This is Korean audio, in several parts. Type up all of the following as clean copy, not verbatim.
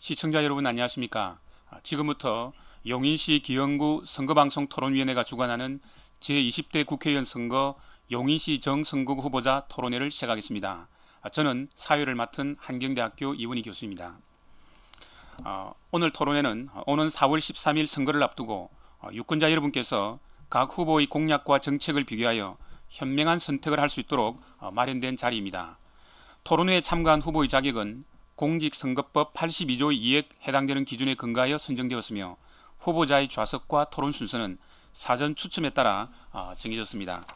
시청자 여러분 안녕하십니까? 지금부터 용인시 기영구 선거방송 토론위원회가 주관하는 제20대 국회의원 선거 용인시 정선거구 후보자 토론회를 시작하겠습니다. 저는 사회를 맡은 한경대학교 이원희 교수입니다. 오늘 토론회는 오는 4월 13일 선거를 앞두고 유권자 여러분께서 각 후보의 공약과 정책을 비교하여 현명한 선택을 할 수 있도록 마련된 자리입니다. 토론회에 참가한 후보의 자격은 공직선거법 82조 2에 해당되는 기준에 근거하여 선정되었으며 후보자의 좌석과 토론 순서는 사전 추첨에 따라 정해졌습니다.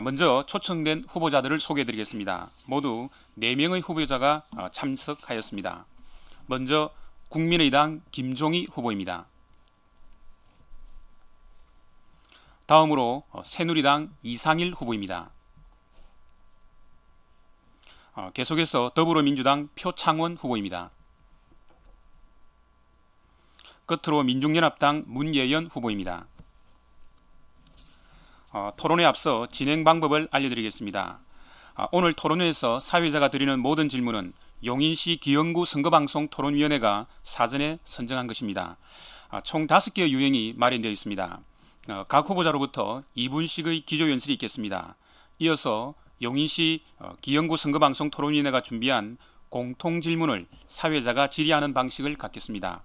먼저 초청된 후보자들을 소개해드리겠습니다. 모두 4명의 후보자가 참석하였습니다. 먼저 국민의당 김종희 후보입니다. 다음으로 새누리당 이상일 후보입니다. 계속해서 더불어민주당 표창원 후보입니다. 끝으로 민중연합당 문예연 후보입니다. 토론에 앞서 진행 방법을 알려드리겠습니다. 오늘 토론회에서 사회자가 드리는 모든 질문은 용인시 기영구 선거방송 토론위원회가 사전에 선정한 것입니다. 총 5개의 유형이 마련되어 있습니다. 각 후보자로부터 2분씩의 기조연설이 있겠습니다. 이어서 용인시 기영구 선거방송 토론위원회가 준비한 공통질문을 사회자가 질의하는 방식을 갖겠습니다.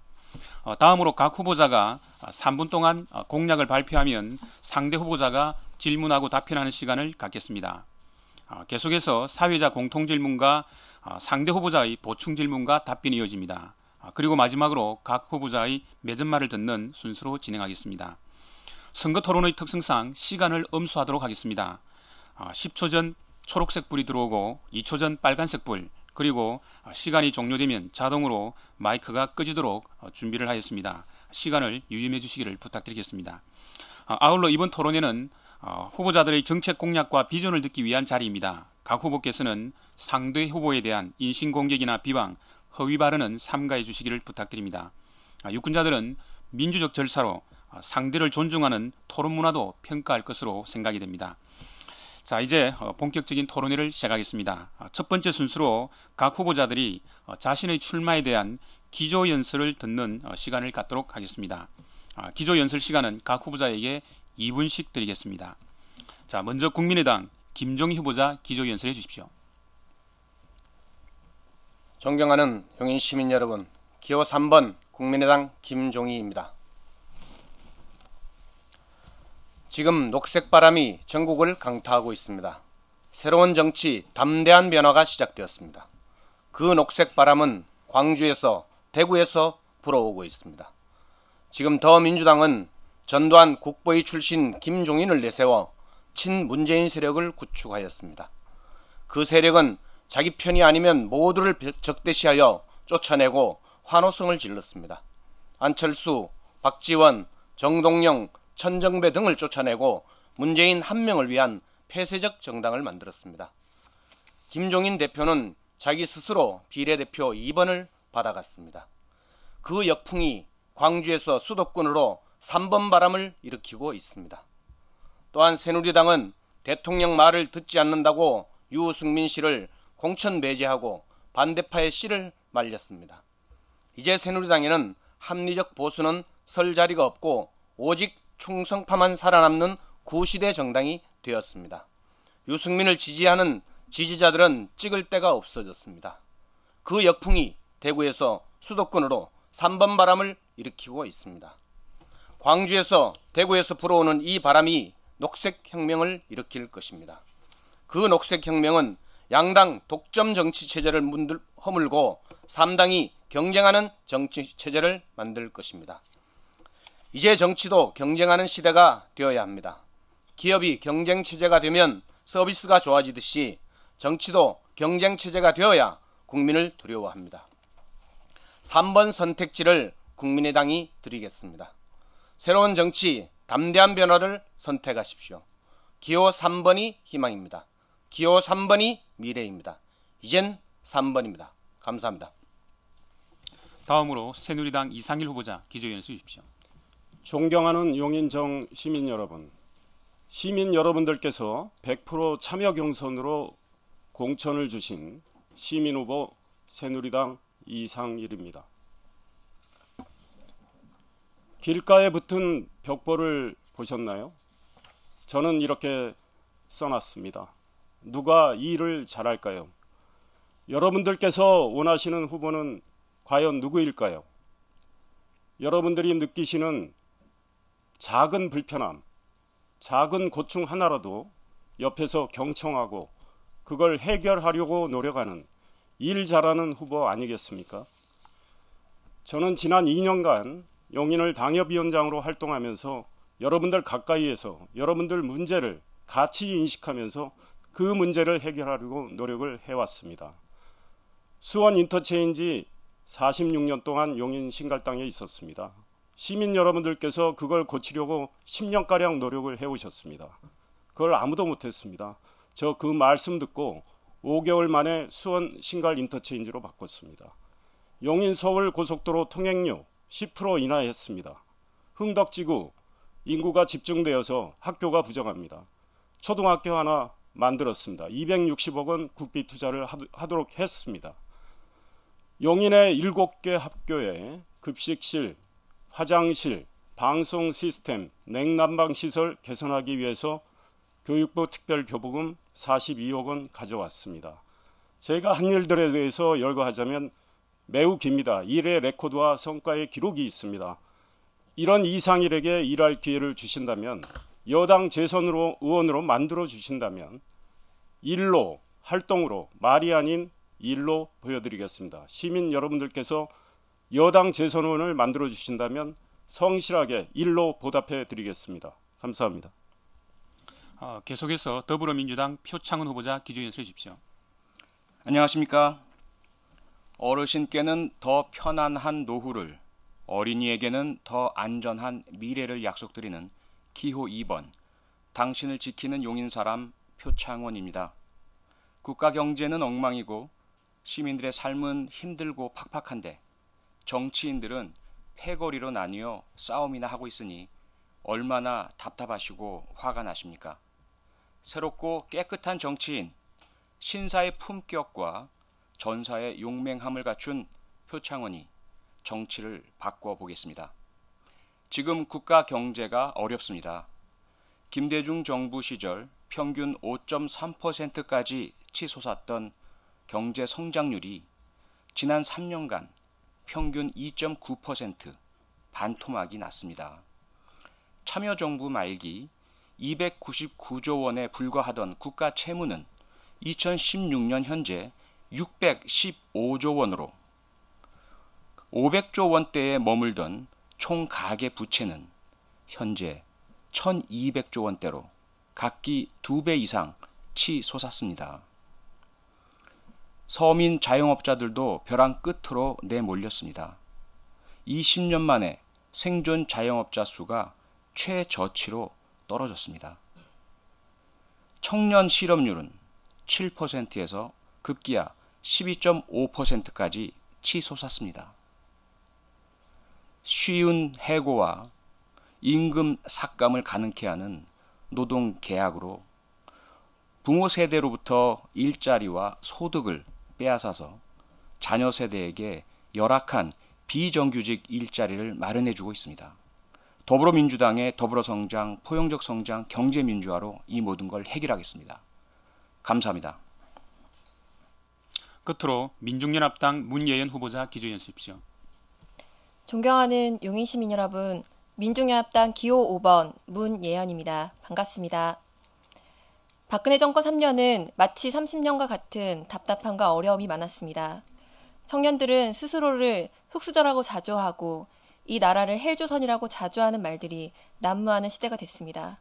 다음으로 각 후보자가 3분 동안 공약을 발표하면 상대 후보자가 질문하고 답변하는 시간을 갖겠습니다. 계속해서 사회자 공통질문과 상대 후보자의 보충질문과 답변이 이어집니다. 그리고 마지막으로 각 후보자의 맺은말을 듣는 순서로 진행하겠습니다. 선거 토론의 특성상 시간을 엄수하도록 하겠습니다. 10초 전 초록색 불이 들어오고 2초 전 빨간색 불, 그리고 시간이 종료되면 자동으로 마이크가 꺼지도록 준비를 하였습니다. 시간을 유념해 주시기를 부탁드리겠습니다. 아울러 이번 토론회는 후보자들의 정책 공약과 비전을 듣기 위한 자리입니다. 각 후보께서는 상대 후보에 대한 인신공격이나 비방, 허위 발언은 삼가해 주시기를 부탁드립니다. 유권자들은 민주적 절차로 상대를 존중하는 토론 문화도 평가할 것으로 생각이 됩니다. 이제 본격적인 토론회를 시작하겠습니다. 첫 번째 순서로 각 후보자들이 자신의 출마에 대한 기조연설을 듣는 시간을 갖도록 하겠습니다. 기조연설 시간은 각 후보자에게 2분씩 드리겠습니다. 먼저 국민의당 김종희 후보자 기조연설해 주십시오. 존경하는 용인 시민 여러분, 기호 3번 국민의당 김종희입니다. 지금 녹색 바람이 전국을 강타하고 있습니다. 새로운 정치, 담대한 변화가 시작되었습니다. 그 녹색 바람은 광주에서, 대구에서 불어오고 있습니다. 지금 더민주당은 전두환 국보위 출신 김종인을 내세워 친문재인 세력을 구축하였습니다. 그 세력은 자기 편이 아니면 모두를 적대시하여 쫓아내고 환호성을 질렀습니다. 안철수, 박지원, 정동영, 천정배 등을 쫓아내고 문재인 한 명을 위한 폐쇄적 정당을 만들었습니다. 김종인 대표는 자기 스스로 비례대표 2번을 받아갔습니다. 그 역풍이 광주에서 수도권으로 3번 바람을 일으키고 있습니다. 또한 새누리당은 대통령 말을 듣지 않는다고 유승민 씨를 공천 배제하고 반대파의 씨를 말렸습니다. 이제 새누리당에는 합리적 보수는 설 자리가 없고 오직 충성파만 살아남는 구시대 정당이 되었습니다. 유승민을 지지하는 지지자들은 찍을 데가 없어졌습니다. 그 역풍이 대구에서 수도권으로 3번 바람을 일으키고 있습니다. 광주에서 대구에서 불어오는 이 바람이 녹색혁명을 일으킬 것입니다. 그 녹색혁명은 양당 독점 정치체제를 허물고 3당이 경쟁하는 정치체제를 만들 것입니다. 이제 정치도 경쟁하는 시대가 되어야 합니다. 기업이 경쟁체제가 되면 서비스가 좋아지듯이 정치도 경쟁체제가 되어야 국민을 두려워합니다. 3번 선택지를 국민의당이 드리겠습니다. 새로운 정치, 담대한 변화를 선택하십시오. 기호 3번이 희망입니다. 기호 3번이 미래입니다. 이젠 3번입니다. 감사합니다. 다음으로 새누리당 이상일 후보자 기조연설 주십시오. 존경하는 용인정 시민 여러분, 시민 여러분들께서 100% 참여 경선으로 공천을 주신 시민후보 새누리당 이상일입니다. 길가에 붙은 벽보를 보셨나요? 저는 이렇게 써놨습니다. 누가 이 일을 잘할까요? 여러분들께서 원하시는 후보는 과연 누구일까요? 여러분들이 느끼시는 작은 불편함, 작은 고충 하나라도 옆에서 경청하고 그걸 해결하려고 노력하는 일 잘하는 후보 아니겠습니까? 저는 지난 2년간 용인을 당협위원장으로 활동하면서 여러분들 가까이에서 여러분들 문제를 같이 인식하면서 그 문제를 해결하려고 노력을 해왔습니다. 수원 인터체인지 46년 동안 용인 신갈당에 있었습니다. 시민 여러분들께서 그걸 고치려고 10년가량 노력을 해오셨습니다. 그걸 아무도 못했습니다. 저 그 말씀 듣고 5개월 만에 수원 신갈 인터체인지로 바꿨습니다. 용인 서울 고속도로 통행료 10% 인하했습니다. 흥덕지구 인구가 집중되어서 학교가 부족합니다. 초등학교 하나 만들었습니다. 260억 원 국비 투자를 하도록 했습니다. 용인의 7개 학교에 급식실, 화장실, 방송 시스템, 냉난방 시설 개선하기 위해서 교육부 특별교부금 42억 원 가져왔습니다. 제가 한 일들에 대해서 열거하자면 매우 깁니다. 일의 레코드와 성과의 기록이 있습니다. 이런 이상일에게 일할 기회를 주신다면, 여당 재선 의원으로 만들어 주신다면 일로, 활동으로, 말이 아닌 일로 보여드리겠습니다. 시민 여러분들께서 여당 재선 의원을 만들어 주신다면 성실하게 일로 보답해 드리겠습니다. 감사합니다. 계속해서 더불어민주당 표창원 후보자 기조연 쓰십시오. 안녕하십니까. 어르신께는 더 편안한 노후를, 어린이에게는 더 안전한 미래를 약속드리는 기호 2번, 당신을 지키는 용인사람 표창원입니다. 국가 경제는 엉망이고 시민들의 삶은 힘들고 팍팍한데 정치인들은 패거리로 나뉘어 싸움이나 하고 있으니 얼마나 답답하시고 화가 나십니까? 새롭고 깨끗한 정치인, 신사의 품격과 전사의 용맹함을 갖춘 표창원이 정치를 바꿔보겠습니다. 지금 국가 경제가 어렵습니다. 김대중 정부 시절 평균 5.3%까지 치솟았던 경제 성장률이 지난 3년간 평균 2.9% 반토막이 났습니다. 참여정부 말기 299조 원에 불과하던 국가 채무는 2016년 현재 615조 원으로 500조 원대에 머물던 총 가계 부채는 현재 1200조 원대로 각기 2배 이상 치솟았습니다. 서민 자영업자들도 벼랑 끝으로 내몰렸습니다. 20년 만에 생존 자영업자 수가 최저치로 떨어졌습니다. 청년 실업률은 7%에서 급기야 12.5%까지 치솟았습니다. 쉬운 해고와 임금 삭감을 가능케 하는 노동 계약으로 부모 세대로부터 일자리와 소득을 빼앗아서 자녀 세대에게 열악한 비정규직 일자리를 마련해주고 있습니다. 더불어민주당의 더불어성장, 포용적 성장, 경제민주화로 이 모든 걸 해결하겠습니다. 감사합니다. 끝으로 민중연합당 문예연 후보자 기조연 쓰십시오. 존경하는 용인시민 여러분, 민중연합당 기호 5번 문예연입니다. 반갑습니다. 박근혜 정권 3년은 마치 30년과 같은 답답함과 어려움이 많았습니다. 청년들은 스스로를 흑수저라고 자조하고 이 나라를 헬조선이라고 자조하는 말들이 난무하는 시대가 됐습니다.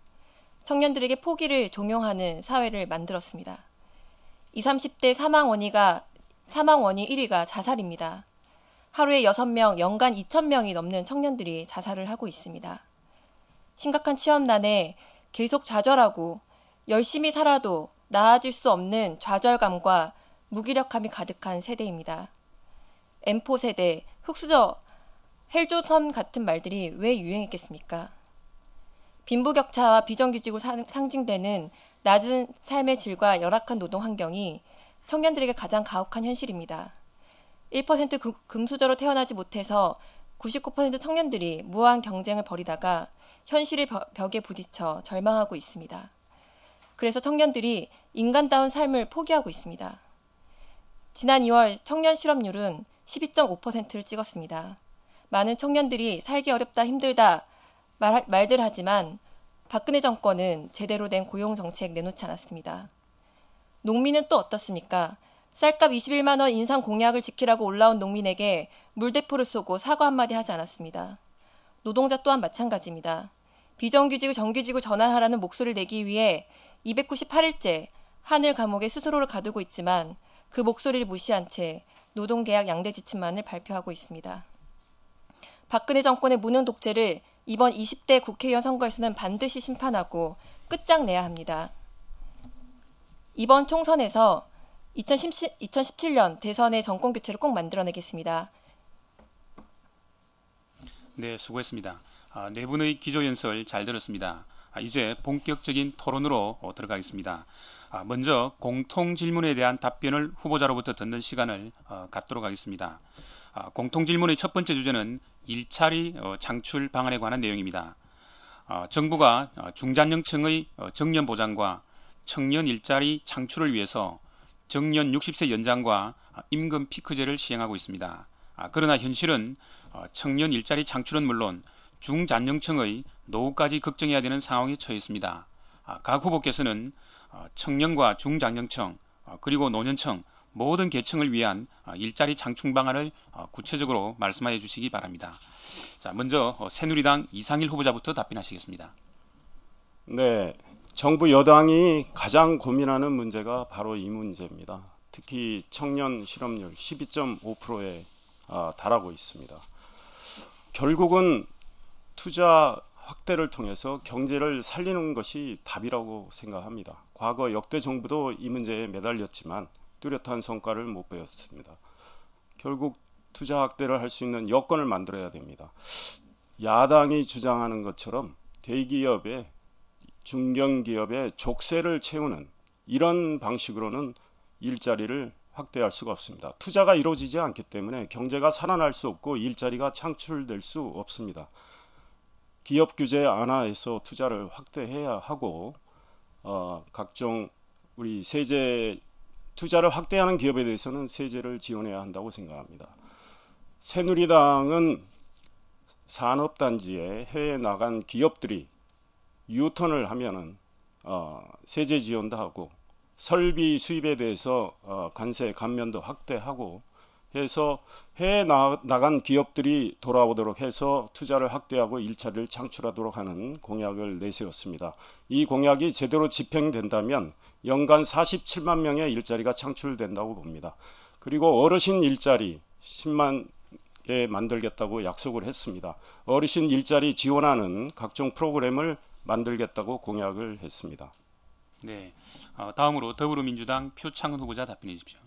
청년들에게 포기를 종용하는 사회를 만들었습니다. 20, 30대 사망 원인이 1위가 자살입니다. 하루에 6명, 연간 2,000명이 넘는 청년들이 자살을 하고 있습니다. 심각한 취업난에 계속 좌절하고 열심히 살아도 나아질 수 없는 좌절감과 무기력함이 가득한 세대입니다. M4 세대, 흑수저, 헬조선 같은 말들이 왜 유행했겠습니까? 빈부격차와 비정규직으로 상징되는 낮은 삶의 질과 열악한 노동 환경이 청년들에게 가장 가혹한 현실입니다. 1% 금수저로 태어나지 못해서 99% 청년들이 무한 경쟁을 벌이다가 현실의 벽에 부딪혀 절망하고 있습니다. 그래서 청년들이 인간다운 삶을 포기하고 있습니다. 지난 2월 청년 실업률은 12.5%를 찍었습니다. 많은 청년들이 살기 어렵다 힘들다 말들 하지만 박근혜 정권은 제대로 된 고용정책 내놓지 않았습니다. 농민은 또 어떻습니까? 쌀값 21만 원 인상 공약을 지키라고 올라온 농민에게 물대포를 쏘고 사과 한마디 하지 않았습니다. 노동자 또한 마찬가지입니다. 비정규직을 정규직으로 전환하라는 목소리를 내기 위해 298일째 하늘 감옥에 스스로를 가두고 있지만 그 목소리를 무시한 채 노동계약 양대 지침만을 발표하고 있습니다. 박근혜 정권의 무능 독재를 이번 20대 국회의원 선거에서는 반드시 심판하고 끝장내야 합니다. 이번 총선에서 2017년 대선의 정권 교체를 꼭 만들어내겠습니다. 네, 수고했습니다. 네 분의 기조연설 잘 들었습니다. 이제 본격적인 토론으로 들어가겠습니다. 먼저 공통질문에 대한 답변을 후보자로부터 듣는 시간을 갖도록 하겠습니다. 공통질문의 첫 번째 주제는 일자리 창출 방안에 관한 내용입니다. 정부가 중장년층의 정년 보장과 청년 일자리 창출을 위해서 정년 60세 연장과 임금 피크제를 시행하고 있습니다. 그러나 현실은 청년 일자리 창출은 물론 중장년층의 노후까지 걱정해야 되는 상황에 처해 있습니다. 각 후보께서는 청년과 중장년층 그리고 노년층 모든 계층을 위한 일자리 창출 방안을 구체적으로 말씀해 주시기 바랍니다. 자, 먼저 새누리당 이상일 후보자부터 답변하시겠습니다. 네, 정부 여당이 가장 고민하는 문제가 바로 이 문제입니다. 특히 청년 실업률 12.5%에 달하고 있습니다. 결국은 투자 확대를 통해서 경제를 살리는 것이 답이라고 생각합니다. 과거 역대 정부도 이 문제에 매달렸지만 뚜렷한 성과를 못 보였습니다. 결국 투자 확대를 할 수 있는 여건을 만들어야 됩니다. 야당이 주장하는 것처럼 대기업의 중견기업의 족쇄를 채우는 이런 방식으로는 일자리를 확대할 수가 없습니다. 투자가 이루어지지 않기 때문에 경제가 살아날 수 없고 일자리가 창출될 수 없습니다. 기업 규제 완화해서 투자를 확대해야 하고 각종 우리 세제 투자를 확대하는 기업에 대해서는 세제를 지원해야 한다고 생각합니다. 새누리당은 산업단지에 해외에 나간 기업들이 유턴을 하면은 세제 지원도 하고 설비 수입에 대해서 관세 감면도 확대하고 해서 해외에 나간 기업들이 돌아오도록 해서 투자를 확대하고 일자리를 창출하도록 하는 공약을 내세웠습니다. 이 공약이 제대로 집행된다면 연간 47만 명의 일자리가 창출된다고 봅니다. 그리고 어르신 일자리 10만 개 만들겠다고 약속을 했습니다. 어르신 일자리 지원하는 각종 프로그램을 만들겠다고 공약을 했습니다. 네, 다음으로 더불어민주당 표창은 후보자 답변해 주십시오.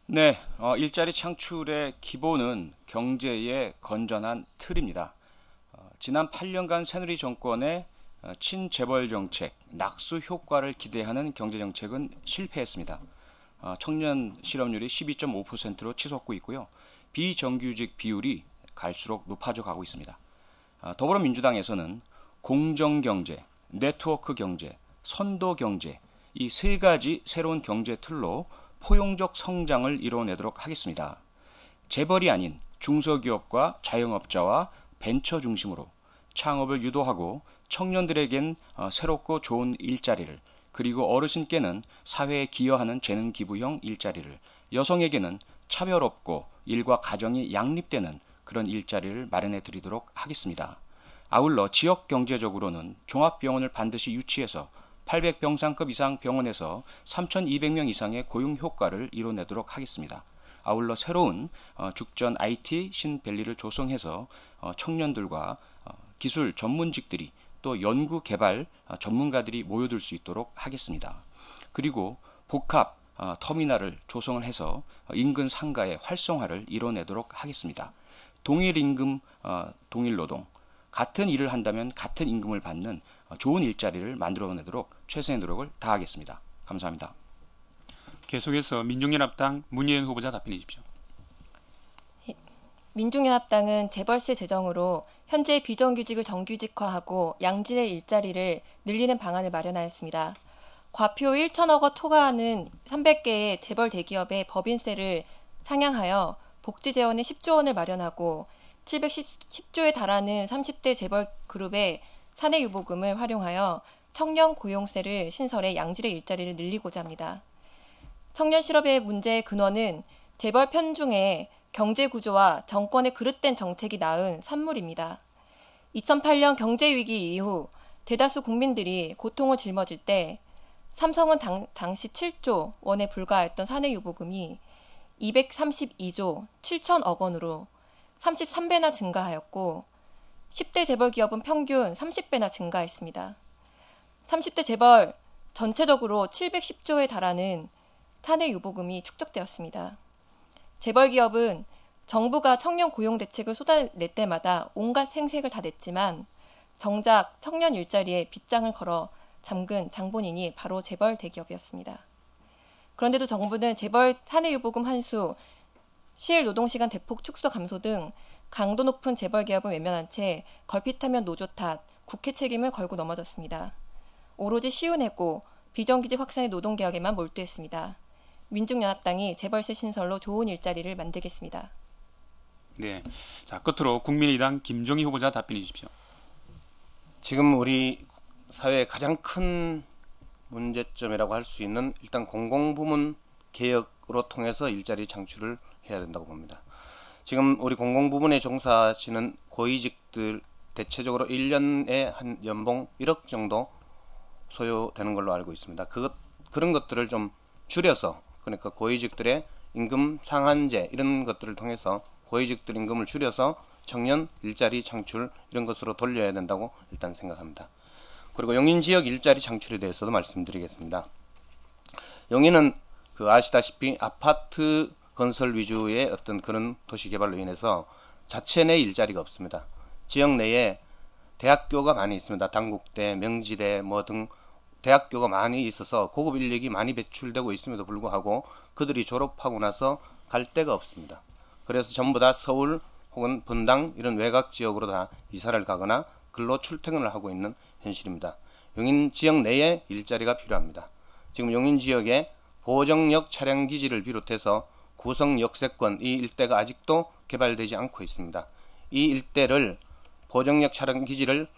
네, 일자리 창출의 기본은 경제의 건전한 틀입니다. 지난 8년간 새누리 정권의 친재벌 정책, 낙수 효과를 기대하는 경제 정책은 실패했습니다. 청년 실업률이 12.5%로 치솟고 있고요. 비정규직 비율이 갈수록 높아져 가고 있습니다. 더불어민주당에서는 공정경제, 네트워크 경제, 선도 경제 이 세 가지 새로운 경제 틀로 포용적 성장을 이뤄내도록 하겠습니다. 재벌이 아닌 중소기업과 자영업자와 벤처 중심으로 창업을 유도하고 청년들에겐 새롭고 좋은 일자리를 그리고 어르신께는 사회에 기여하는 재능 기부형 일자리를 여성에게는 차별 없고 일과 가정이 양립되는 그런 일자리를 마련해 드리도록 하겠습니다. 아울러 지역 경제적으로는 종합병원을 반드시 유치해서 800병상급 이상 병원에서 3,200명 이상의 고용 효과를 이뤄내도록 하겠습니다. 아울러 새로운 죽전 IT 신밸리를 조성해서 청년들과 기술 전문직들이 또 연구 개발 전문가들이 모여들 수 있도록 하겠습니다. 그리고 복합 터미널을 조성을 해서 인근 상가의 활성화를 이뤄내도록 하겠습니다. 동일 임금, 동일 노동, 같은 일을 한다면 같은 임금을 받는 좋은 일자리를 만들어내도록 최선의 노력을 다하겠습니다. 감사합니다. 계속해서 민중연합당 문예인 후보자 답변해 주십시오. 민중연합당은 재벌세 제정으로 현재 비정규직을 정규직화하고 양질의 일자리를 늘리는 방안을 마련하였습니다. 과표 1천억 원 초과하는 300개의 재벌 대기업의 법인세를 상향하여 복지 재원의 10조 원을 마련하고 710조에 달하는 30대 재벌 그룹의 사내 유보금을 활용하여 청년 고용세를 신설해 양질의 일자리를 늘리고자 합니다. 청년 실업의 문제의 근원은 재벌 편중에 경제 구조와 정권의 그릇된 정책이 낳은 산물입니다. 2008년 경제 위기 이후 대다수 국민들이 고통을 짊어질 때 삼성은 당시 7조 원에 불과했던 사내 유보금이 232조 7천억 원으로 33배나 증가하였고 10대 재벌 기업은 평균 30배나 증가했습니다. 30대 재벌 전체적으로 710조에 달하는 사내 유보금이 축적되었습니다. 재벌 기업은 정부가 청년 고용 대책을 쏟아낼 때마다 온갖 생색을 다 냈지만 정작 청년 일자리에 빗장을 걸어 잠근 장본인이 바로 재벌 대기업이었습니다. 그런데도 정부는 재벌 사내 유보금 환수, 시일 노동시간 대폭 축소 감소 등 강도 높은 재벌 기업은 외면한 채 걸핏하면 노조 탓, 국회 책임을 걸고 넘어졌습니다. 오로지 시운해고, 비정규직 확산의 노동개혁에만 몰두했습니다. 민중연합당이 재벌세 신설로 좋은 일자리를 만들겠습니다. 네, 자 끝으로 국민의당 김종희 후보자 답변해 주십시오. 지금 우리 사회의 가장 큰 문제점이라고 할 수 있는 일단 공공부문 개혁으로 통해서 일자리 창출을 해야 된다고 봅니다. 지금 우리 공공부문에 종사하시는 고위직들 대체적으로 1년에 한 연봉 1억 정도 소요되는 걸로 알고 있습니다. 그런 것들을 좀 줄여서, 그러니까 고위직들의 임금 상한제 이런 것들을 통해서 고위직들 임금을 줄여서 청년 일자리 창출 이런 것으로 돌려야 된다고 일단 생각합니다. 그리고 용인 지역 일자리 창출에 대해서도 말씀드리겠습니다. 용인은 아시다시피 아파트 건설 위주의 어떤 그런 도시 개발로 인해서 자체 내 일자리가 없습니다. 지역 내에 대학교가 많이 있습니다. 단국대, 명지대 등 대학교가 많이 있어서 고급 인력이 많이 배출되고 있음에도 불구하고 그들이 졸업하고 나서 갈 데가 없습니다. 그래서 전부 다 서울 혹은 분당 이런 외곽 지역으로 다 이사를 가거나 근로 출퇴근을 하고 있는 현실입니다. 용인 지역 내에 일자리가 필요합니다. 지금 용인 지역에 보정역 차량기지를 비롯해서 구성 역세권 이 일대가 아직도 개발되지 않고 있습니다. 이 일대를 보정역 차량기지와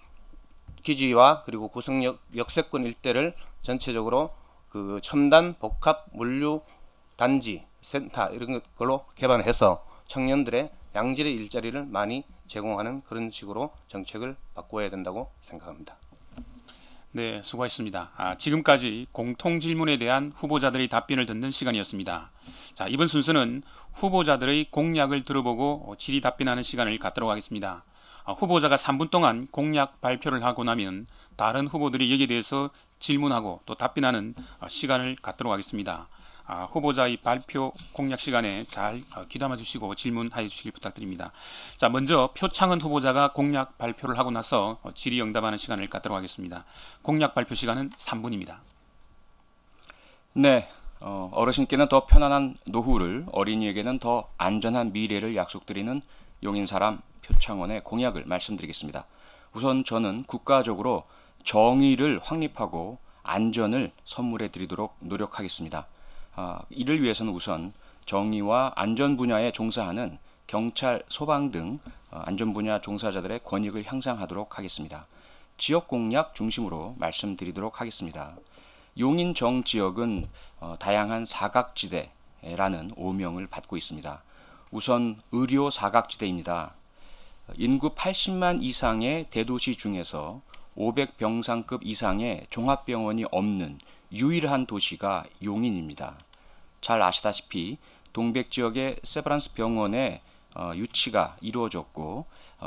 그리고 구성역 역세권 일대를 전체적으로 첨단 복합 물류 단지 센터 이런 걸로 개발해서 청년들의 양질의 일자리를 많이 제공하는 그런 식으로 정책을 바꿔야 된다고 생각합니다. 네, 수고하셨습니다. 지금까지 공통질문에 대한 후보자들의 답변을 듣는 시간이었습니다. 자, 이번 순서는 후보자들의 공약을 들어보고 질의 답변하는 시간을 갖도록 하겠습니다. 후보자가 3분 동안 공약 발표를 하고 나면 다른 후보들이 여기에 대해서 질문하고 또 답변하는 시간을 갖도록 하겠습니다. 후보자의 발표 공약 시간에 잘 귀담아 주시고 질문해 주시길 부탁드립니다. 자, 먼저 표창은 후보자가 공약 발표를 하고 나서 질의응답하는 시간을 갖도록 하겠습니다. 공약 발표 시간은 3분입니다. 네, 어르신께는 더 편안한 노후를, 어린이에게는 더 안전한 미래를 약속드리는 용인사람 표창원의 공약을 말씀드리겠습니다. 우선 저는 국가적으로 정의를 확립하고 안전을 선물해 드리도록 노력하겠습니다. 이를 위해서는 우선 정의와 안전 분야에 종사하는 경찰, 소방 등 안전 분야 종사자들의 권익을 향상하도록 하겠습니다. 지역 공약 중심으로 말씀드리도록 하겠습니다. 용인 정 지역은 다양한 사각지대라는 오명을 받고 있습니다. 우선 의료 사각지대입니다. 인구 80만 이상의 대도시 중에서 500병상급 이상의 종합병원이 없는 유일한 도시가 용인입니다. 잘 아시다시피 동백 지역의 세브란스 병원의 유치가 이루어졌고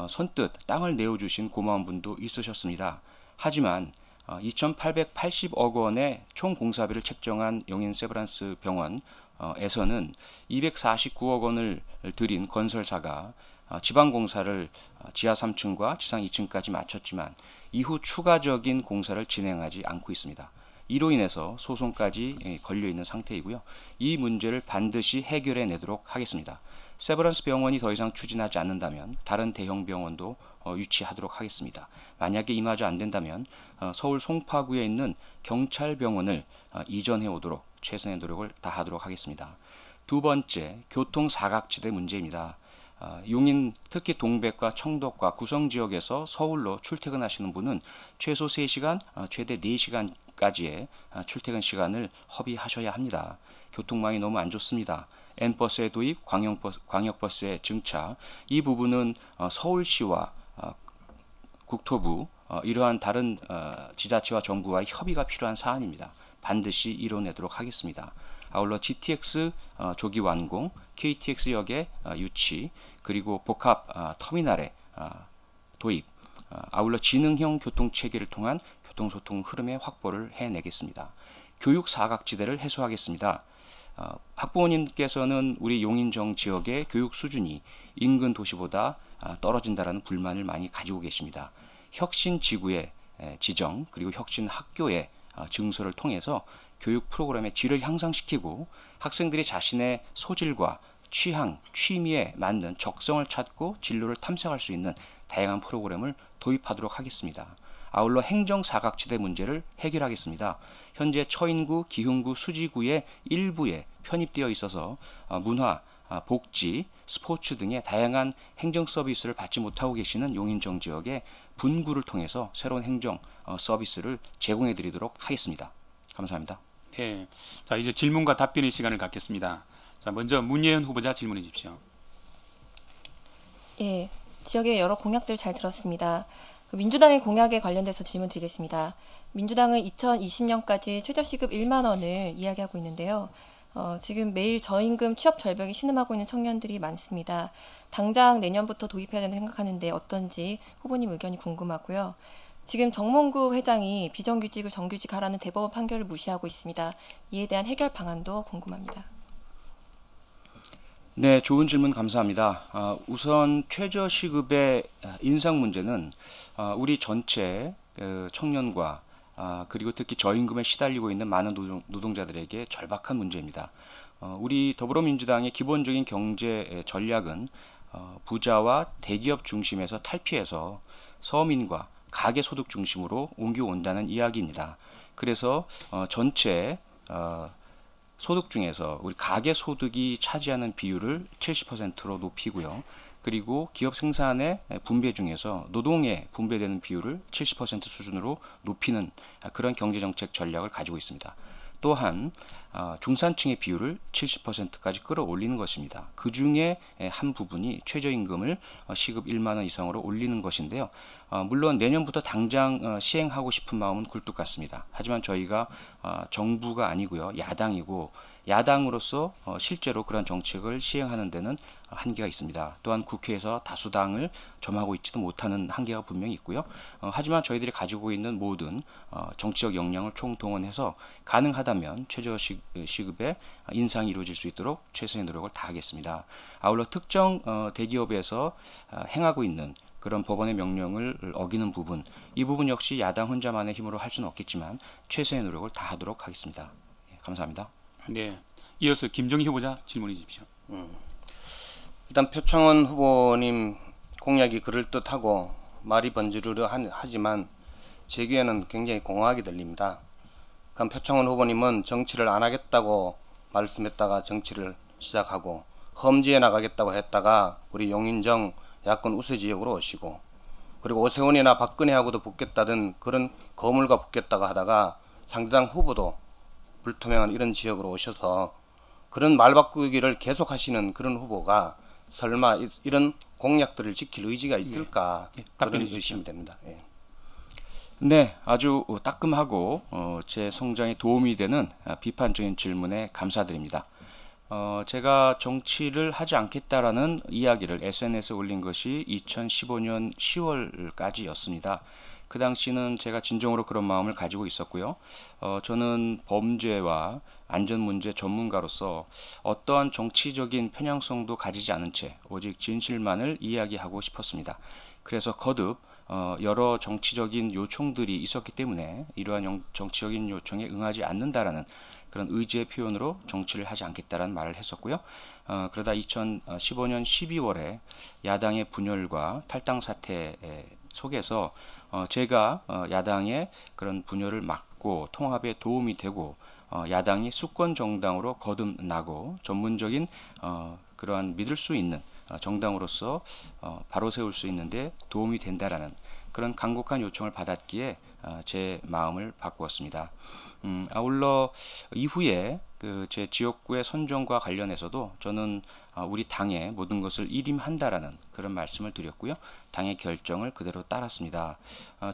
선뜻 땅을 내어주신 고마운 분도 있으셨습니다. 하지만 2,880억 원의 총 공사비를 책정한 용인 세브란스 병원에서는 249억 원을 들인 건설사가 지방공사를 지하 3층과 지상 2층까지 마쳤지만 이후 추가적인 공사를 진행하지 않고 있습니다. 이로 인해서 소송까지 걸려 있는 상태이고요. 이 문제를 반드시 해결해 내도록 하겠습니다. 세브란스 병원이 더 이상 추진하지 않는다면 다른 대형 병원도 유치하도록 하겠습니다. 만약에 이마저 안 된다면 서울 송파구에 있는 경찰병원을 이전해 오도록 최선의 노력을 다하도록 하겠습니다. 두 번째, 교통 사각지대 문제입니다. 용인 특히 동백과 청덕과 구성 지역에서 서울로 출퇴근하시는 분은 최소 3시간, 최대 4시간까지의 출퇴근 시간을 허비하셔야 합니다. 교통망이 너무 안 좋습니다. N버스의 도입, 광역버스의 증차, 이 부분은 서울시와 국토부, 이러한 다른 지자체와 정부와의 협의가 필요한 사안입니다. 반드시 이뤄내도록 하겠습니다. 아울러 GTX 조기 완공, KTX역의 유치, 그리고 복합 터미널의 도입, 아울러 지능형 교통체계를 통한 교통소통 흐름의 확보를 해내겠습니다. 교육 사각지대를 해소하겠습니다. 학부모님께서는 우리 용인정 지역의 교육 수준이 인근 도시보다 떨어진다라는 불만을 많이 가지고 계십니다. 혁신 지구의 지정 그리고 혁신 학교의 증서를 통해서 교육 프로그램의 질을 향상시키고 학생들이 자신의 소질과 취향, 취미에 맞는 적성을 찾고 진로를 탐색할 수 있는 다양한 프로그램을 도입하도록 하겠습니다. 아울러 행정 사각지대 문제를 해결하겠습니다. 현재 처인구, 기흥구, 수지구의 일부에 편입되어 있어서 문화, 복지, 스포츠 등의 다양한 행정 서비스를 받지 못하고 계시는 용인정 지역의 분구를 통해서 새로운 행정 서비스를 제공해 드리도록 하겠습니다. 감사합니다. 네. 자, 이제 질문과 답변의 시간을 갖겠습니다. 자, 먼저 문예은 후보자 질문해 주십시오. 예, 지역의 여러 공약들 잘 들었습니다. 민주당의 공약에 관련돼서 질문 드리겠습니다. 민주당은 2020년까지 최저시급 1만 원을 이야기하고 있는데요. 지금 매일 저임금 취업 절벽에 신음하고 있는 청년들이 많습니다. 당장 내년부터 도입해야 된다고 생각하는데 어떤지 후보님 의견이 궁금하고요. 지금 정몽구 회장이 비정규직을 정규직하라는 대법원 판결을 무시하고 있습니다. 이에 대한 해결 방안도 궁금합니다. 네, 좋은 질문 감사합니다. 우선 최저시급의 인상 문제는 우리 전체 청년과 그리고 특히 저임금에 시달리고 있는 많은 노동자들에게 절박한 문제입니다. 우리 더불어민주당의 기본적인 경제 전략은 부자와 대기업 중심에서 탈피해서 서민과 가계소득 중심으로 옮겨온다는 이야기입니다. 그래서 전체 소득 중에서 우리 가계소득이 차지하는 비율을 70%로 높이고요. 그리고 기업 생산의 분배 중에서 노동에 분배되는 비율을 70% 수준으로 높이는 그런 경제정책 전략을 가지고 있습니다. 또한 중산층의 비율을 70%까지 끌어올리는 것입니다. 그 중에 한 부분이 최저임금을 시급 1만 원 이상으로 올리는 것인데요. 물론 내년부터 당장 시행하고 싶은 마음은 굴뚝 같습니다. 하지만 저희가 정부가 아니고요. 야당이고 야당으로서 실제로 그런 정책을 시행하는 데는 한계가 있습니다. 또한 국회에서 다수당을 점하고 있지도 못하는 한계가 분명히 있고요. 하지만 저희들이 가지고 있는 모든 정치적 역량을 총동원해서 가능하다면 최저시급의 인상이 이루어질 수 있도록 최선의 노력을 다하겠습니다. 아울러 특정 대기업에서 행하고 있는 그런 법원의 명령을 어기는 부분, 이 부분 역시 야당 혼자만의 힘으로 할 수는 없겠지만 최선의 노력을 다하도록 하겠습니다. 감사합니다. 네. 이어서 김정희 후보자 질문해 주십시오. 일단 표창원 후보님 공약이 그럴듯하고 말이 번지르르 하지만 제 귀에는 굉장히 공허하게 들립니다. 그럼 표창원 후보님은 정치를 안 하겠다고 말씀했다가 정치를 시작하고 험지에 나가겠다고 했다가 우리 용인정 야권 우세 지역으로 오시고 그리고 오세훈이나 박근혜하고도 붙겠다던 그런 거물과 붙겠다가 하다가 상대당 후보도 불투명한 이런 지역으로 오셔서 그런 말 바꾸기를 계속 하시는 그런 후보가 설마 이런 공약들을 지킬 의지가 있을까 그런 의심이 됩니다. 네, 아주 따끔하고 제 성장에 도움이 되는 비판적인 질문에 감사드립니다. 제가 정치를 하지 않겠다라는 이야기를 SNS에 올린 것이 2015년 10월까지였습니다. 그 당시는 제가 진정으로 그런 마음을 가지고 있었고요. 저는 범죄와 안전문제 전문가로서 어떠한 정치적인 편향성도 가지지 않은 채 오직 진실만을 이야기하고 싶었습니다. 그래서 거듭 여러 정치적인 요청들이 있었기 때문에 이러한 정치적인 요청에 응하지 않는다라는 그런 의지의 표현으로 정치를 하지 않겠다라는 말을 했었고요. 그러다 2015년 12월에 야당의 분열과 탈당 사태 속에서 제가 야당의 그런 분열을 막고 통합에 도움이 되고 야당이 수권 정당으로 거듭나고 전문적인 그러한 믿을 수 있는 정당으로서 바로 세울 수 있는데 도움이 된다라는 그런 간곡한 요청을 받았기에 제 마음을 바꾸었습니다. 아울러 이후에 제 지역구의 선정과 관련해서도 저는 우리 당의 모든 것을 일임한다라는 그런 말씀을 드렸고요. 당의 결정을 그대로 따랐습니다.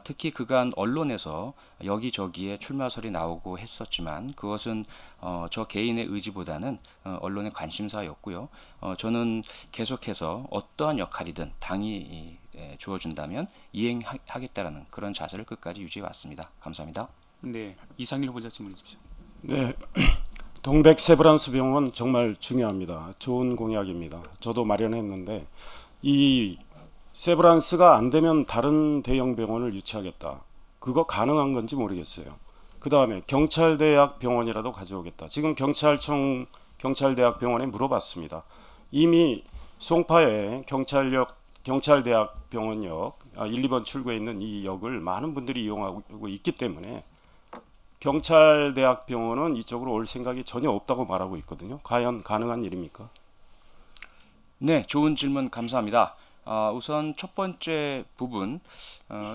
특히 그간 언론에서 여기저기에 출마설이 나오고 했었지만 그것은 저 개인의 의지보다는 언론의 관심사였고요. 저는 계속해서 어떠한 역할이든 당이 주어준다면 이행하겠다라는 그런 자세를 끝까지 유지해 왔습니다. 감사합니다. 네, 이상일 후보자 질문해 주십시오. 네, 동백 세브란스 병원 정말 중요합니다. 좋은 공약입니다. 저도 마련했는데 이 세브란스가 안 되면 다른 대형 병원을 유치하겠다. 그거 가능한 건지 모르겠어요. 그 다음에 경찰대학 병원이라도 가져오겠다. 지금 경찰대학 병원에 물어봤습니다. 이미 송파에 경찰대학 병원역 1, 2번 출구에 있는 이 역을 많은 분들이 이용하고 있기 때문에 경찰대학 병원은 이쪽으로 올 생각이 전혀 없다고 말하고 있거든요. 과연 가능한 일입니까? 네, 좋은 질문 감사합니다. 우선 첫 번째 부분,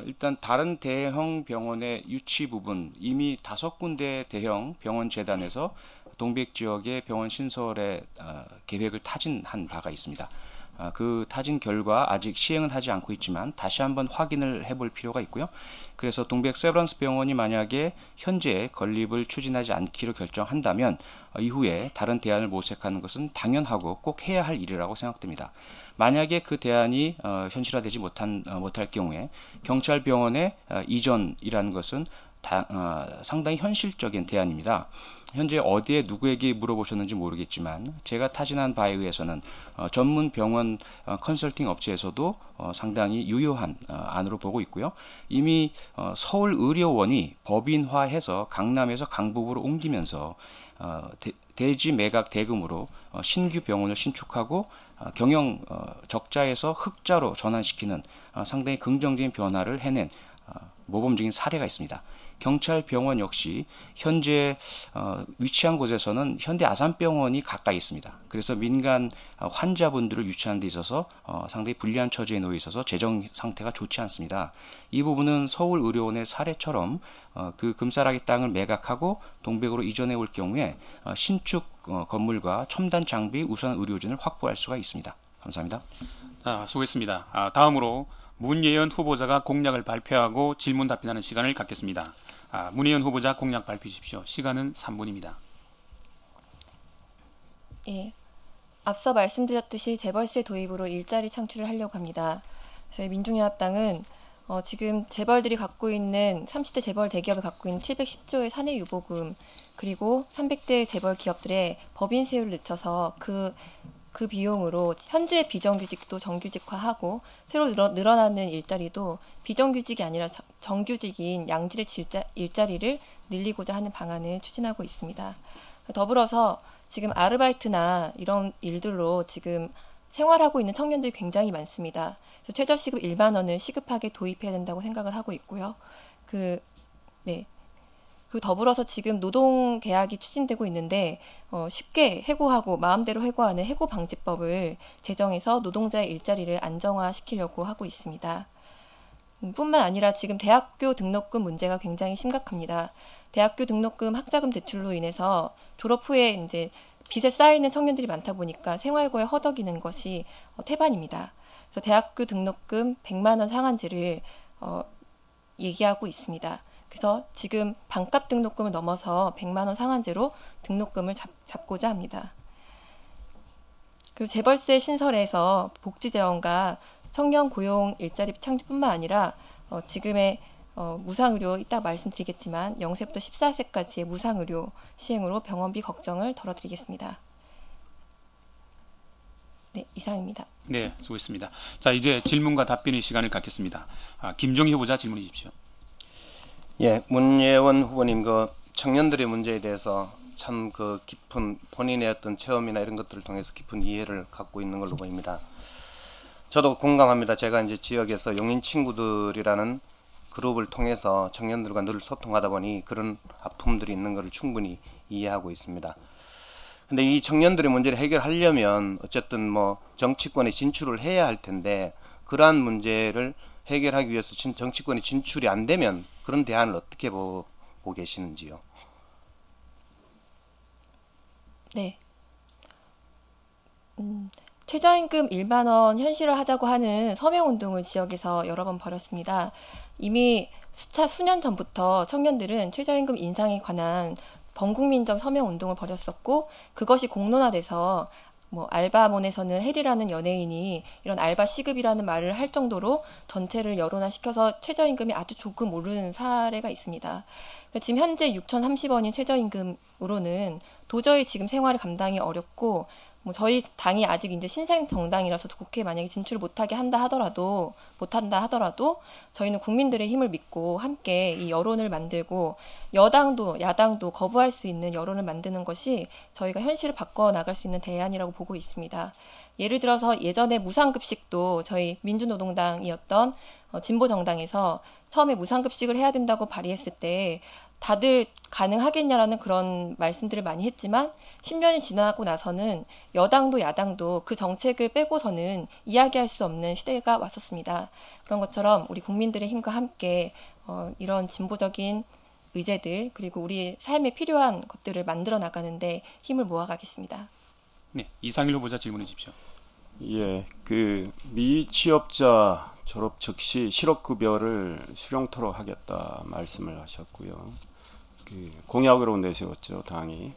일단 다른 대형 병원의 유치 부분, 이미 5군데 대형 병원 재단에서 동백 지역의 병원 신설의 계획을 타진한 바가 있습니다. 그 타진 결과 아직 시행은 하지 않고 있지만 다시 한번 확인을 해볼 필요가 있고요. 그래서 동백 세브란스 병원이 만약에 현재 건립을 추진하지 않기로 결정한다면 이후에 다른 대안을 모색하는 것은 당연하고 꼭 해야 할 일이라고 생각됩니다. 만약에 그 대안이 현실화되지 못할 경우에 경찰병원의 이전이라는 것은 상당히 현실적인 대안입니다. 현재 어디에 누구에게 물어보셨는지 모르겠지만 제가 타진한 바에 의해서는 전문 병원 컨설팅 업체에서도 상당히 유효한 안으로 보고 있고요. 이미 서울의료원이 법인화해서 강남에서 강북으로 옮기면서 대지 매각 대금으로 신규 병원을 신축하고 경영 적자에서 흑자로 전환시키는 상당히 긍정적인 변화를 해낸 모범적인 사례가 있습니다. 경찰병원 역시 현재 위치한 곳에서는 현대 아산병원이 가까이 있습니다. 그래서 민간 환자분들을 유치하는 데 있어서 상당히 불리한 처지에 놓여 있어서 재정 상태가 좋지 않습니다. 이 부분은 서울의료원의 사례처럼 그 금싸라기 땅을 매각하고 동백으로 이전해 올 경우에 신축 건물과 첨단 장비, 우수한 의료진을 확보할 수가 있습니다. 감사합니다. 수고했습니다. 다음으로 문예현 후보자가 공약을 발표하고 질문 답변하는 시간을 갖겠습니다. 문예현 후보자 공약 발표해 주십시오. 시간은 3분입니다. 예, 앞서 말씀드렸듯이 재벌세 도입으로 일자리 창출을 하려고 합니다. 저희 민중연합당은 지금 재벌들이 갖고 있는 30대 재벌 대기업이 갖고 있는 710조의 사내유보금 그리고 300대 재벌 기업들의 법인세율을 늦춰서 그 비용으로 현재 비정규직도 정규직화하고 새로 늘어나는 일자리도 비정규직이 아니라 정규직인 양질의 일자리를 늘리고자 하는 방안을 추진하고 있습니다. 더불어서 지금 아르바이트나 이런 일들로 지금 생활하고 있는 청년들이 굉장히 많습니다. 그래서 최저시급 1만 원을 시급하게 도입해야 된다고 생각을 하고 있고요. 그리고 더불어서 지금 노동계약이 추진되고 있는데 쉽게 해고하고 마음대로 해고하는 해고방지법을 제정해서 노동자의 일자리를 안정화시키려고 하고 있습니다. 뿐만 아니라 지금 대학교 등록금 문제가 굉장히 심각합니다. 대학교 등록금 학자금 대출로 인해서 졸업 후에 이제 빚에 쌓이는 청년들이 많다 보니까 생활고에 허덕이는 것이 태반입니다. 그래서 대학교 등록금 100만 원 상한제를 얘기하고 있습니다. 그래서 지금 반값 등록금을 넘어서 100만 원 상한제로 등록금을 잡고자 합니다. 그리고 재벌세 신설에서 복지재원과 청년 고용 일자리 창출뿐만 아니라 지금의 무상의료 이따 말씀드리겠지만 0세부터 14세까지의 무상의료 시행으로 병원비 걱정을 덜어드리겠습니다. 네, 이상입니다. 네, 수고했습니다. 자, 이제 질문과 답변의 시간을 갖겠습니다. 김종희 후보자 질문해 주십시오. 예, 문예원 후보님 그 청년들의 문제에 대해서 참 그 깊은 본인의 어떤 체험이나 이런 것들을 통해서 깊은 이해를 갖고 있는 걸로 보입니다. 저도 공감합니다. 제가 이제 지역에서 용인 친구들이라는 그룹을 통해서 청년들과 늘 소통하다 보니 그런 아픔들이 있는 것을 충분히 이해하고 있습니다. 근데 이 청년들의 문제를 해결하려면 어쨌든 뭐 정치권에 진출을 해야 할 텐데 그러한 문제를 해결하기 위해서 정치권에 진출이 안 되면 그런 대안을 어떻게 보고 계시는지요? 네. 최저임금 1만 원 현실화하자고 하는 서명운동을 지역에서 여러 번 벌였습니다. 이미 수년 전부터 청년들은 최저임금 인상에 관한 범국민적 서명운동을 벌였었고 그것이 공론화돼서 뭐 알바몬에서는 혜리라는 연예인이 이런 알바 시급이라는 말을 할 정도로 전체를 여론화시켜서 최저임금이 아주 조금 오르는 사례가 있습니다. 지금 현재 6,030원인 최저임금으로는 도저히 지금 생활을 감당이 어렵고 뭐 저희 당이 아직 이제 신생 정당이라서 국회에 만약에 진출 못한다 하더라도 저희는 국민들의 힘을 믿고 함께 이 여론을 만들고 여당도 야당도 거부할 수 있는 여론을 만드는 것이 저희가 현실을 바꿔 나갈 수 있는 대안이라고 보고 있습니다. 예를 들어서 예전에 무상급식도 저희 민주노동당이었던 진보 정당에서 처음에 무상급식을 해야 된다고 발의했을 때 다들 가능하겠냐라는 그런 말씀들을 많이 했지만 10년이 지나고 나서는 여당도 야당도 그 정책을 빼고서는 이야기할 수 없는 시대가 왔었습니다. 그런 것처럼 우리 국민들의 힘과 함께 이런 진보적인 의제들 그리고 우리 삶에 필요한 것들을 만들어 나가는데 힘을 모아가겠습니다. 네, 이상일 후보자 질문해 주십시오. 예, 그 미취업자 졸업 즉시 실업급여를 수령토록 하겠다 말씀을 하셨고요. 그 공약으로 내세웠죠, 당이.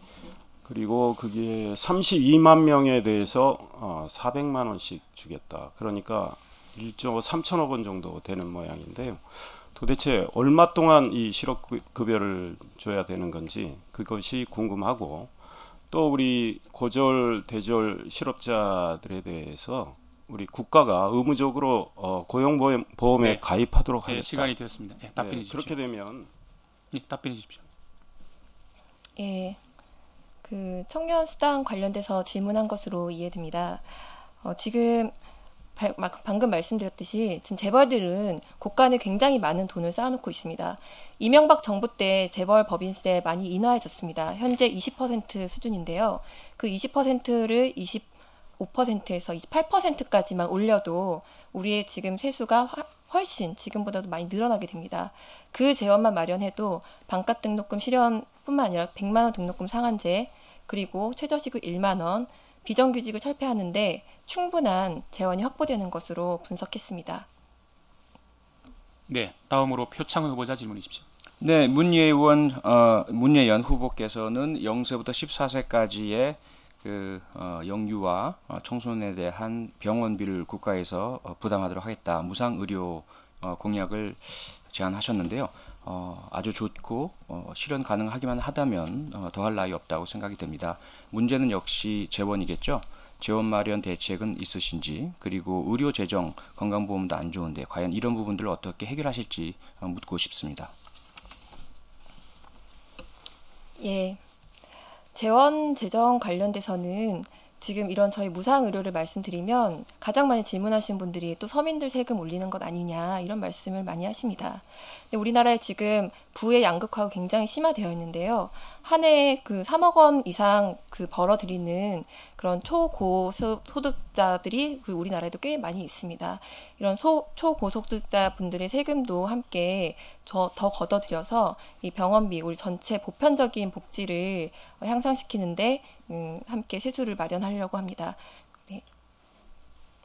그리고 그게 32만 명에 대해서 400만 원씩 주겠다. 그러니까 1조 3천억 원 정도 되는 모양인데요. 도대체 얼마 동안 이 실업급여를 줘야 되는 건지 그것이 궁금하고 또 우리 고졸, 대졸 실업자들에 대해서 우리 국가가 의무적으로 고용보험에 네. 가입하도록 네, 하겠다. 시간이 되었습니다. 네, 답변해 네, 주십시오. 그렇게 되면 네, 답변해 주십시오. 예, 그 청년 수당 관련돼서 질문한 것으로 이해됩니다. 지금 방금 말씀드렸듯이 지금 재벌들은 곳간에 굉장히 많은 돈을 쌓아놓고 있습니다. 이명박 정부 때 재벌 법인세 많이 인하해졌습니다. 현재 20% 수준인데요. 그 20%를 25%에서 28%까지만 올려도 우리의 지금 세수가 훨씬 지금보다도 많이 늘어나게 됩니다. 그 재원만 마련해도 반값 등록금 실현뿐만 아니라 100만 원 등록금 상한제 그리고 최저시급 1만 원 비정규직을 철폐하는데 충분한 재원이 확보되는 것으로 분석했습니다. 네, 다음으로 표창원 후보자 질문해 주십시오. 네, 문예연 후보께서는 0세부터 14세까지의 그 영유아 청소년에 대한 병원비를 국가에서 부담하도록 하겠다. 무상 의료 공약을 제안하셨는데요. 아주 좋고 실현 가능하기만 하다면 더할 나위 없다고 생각이 됩니다. 문제는 역시 재원이겠죠. 재원 마련 대책은 있으신지 그리고 의료 재정 건강보험도 안 좋은데 과연 이런 부분들을 어떻게 해결하실지 묻고 싶습니다. 예, 재원 재정 관련돼서는 지금 이런 저희 무상 의료를 말씀드리면 가장 많이 질문하시는 분들이 또 서민들 세금 올리는 것 아니냐 이런 말씀을 많이 하십니다. 근데 우리나라에 지금 부의 양극화가 굉장히 심화되어 있는데요. 한 해에 그 3억 원 이상 그 벌어들이는 그런 초고소득자들이 우리나라에도 꽤 많이 있습니다. 이런 초고소득자 분들의 세금도 함께 더 걷어들여서 이 병원비 우리 전체 보편적인 복지를 향상시키는데 함께 세수를 마련하려고 합니다. 네.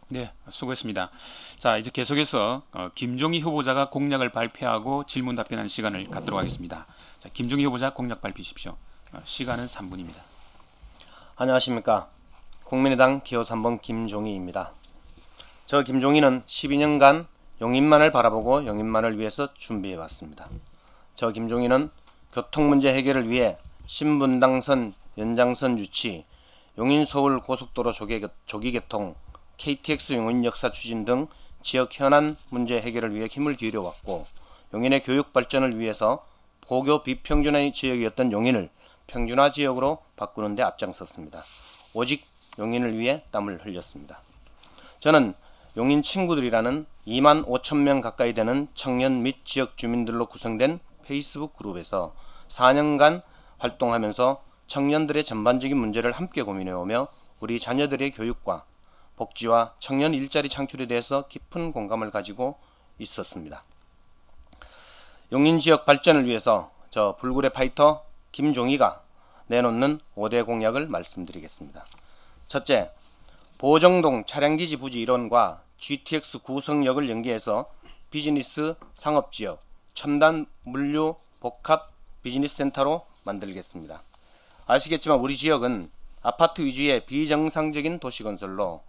네, 수고했습니다. 자, 이제 계속해서 김종희 후보자가 공약을 발표하고 질문 답변하는 시간을 갖도록 하겠습니다. 자, 김종희 후보자 공약 발표하십시오. 시간은 3분입니다. 안녕하십니까. 국민의당 기호 3번 김종희입니다. 저 김종희는 12년간 용인만을 바라보고 용인만을 위해서 준비해왔습니다. 저 김종희는 교통문제 해결을 위해 신분당선 연장선 유치, 용인 서울 고속도로 조기개통, KTX 용인 역사 추진 등 지역 현안 문제 해결을 위해 힘을 기울여 왔고, 용인의 교육 발전을 위해서 고교 비평준화 지역이었던 용인을 평준화 지역으로 바꾸는 데 앞장섰습니다. 오직 용인을 위해 땀을 흘렸습니다. 저는 용인 친구들이라는 2만 5천 명 가까이 되는 청년 및 지역 주민들로 구성된 페이스북 그룹에서 4년간 활동하면서 청년들의 전반적인 문제를 함께 고민해오며 우리 자녀들의 교육과 복지와 청년 일자리 창출에 대해서 깊은 공감을 가지고 있었습니다. 용인 지역 발전을 위해서 저 불굴의 파이터 김종희가 내놓는 5대 공약을 말씀드리겠습니다. 첫째, 보정동 차량기지 부지 일원과 GTX 구성역을 연계해서 비즈니스 상업지역, 첨단 물류 복합 비즈니스 센터로 만들겠습니다. 아시겠지만 우리 지역은 아파트 위주의 비정상적인 도시건설로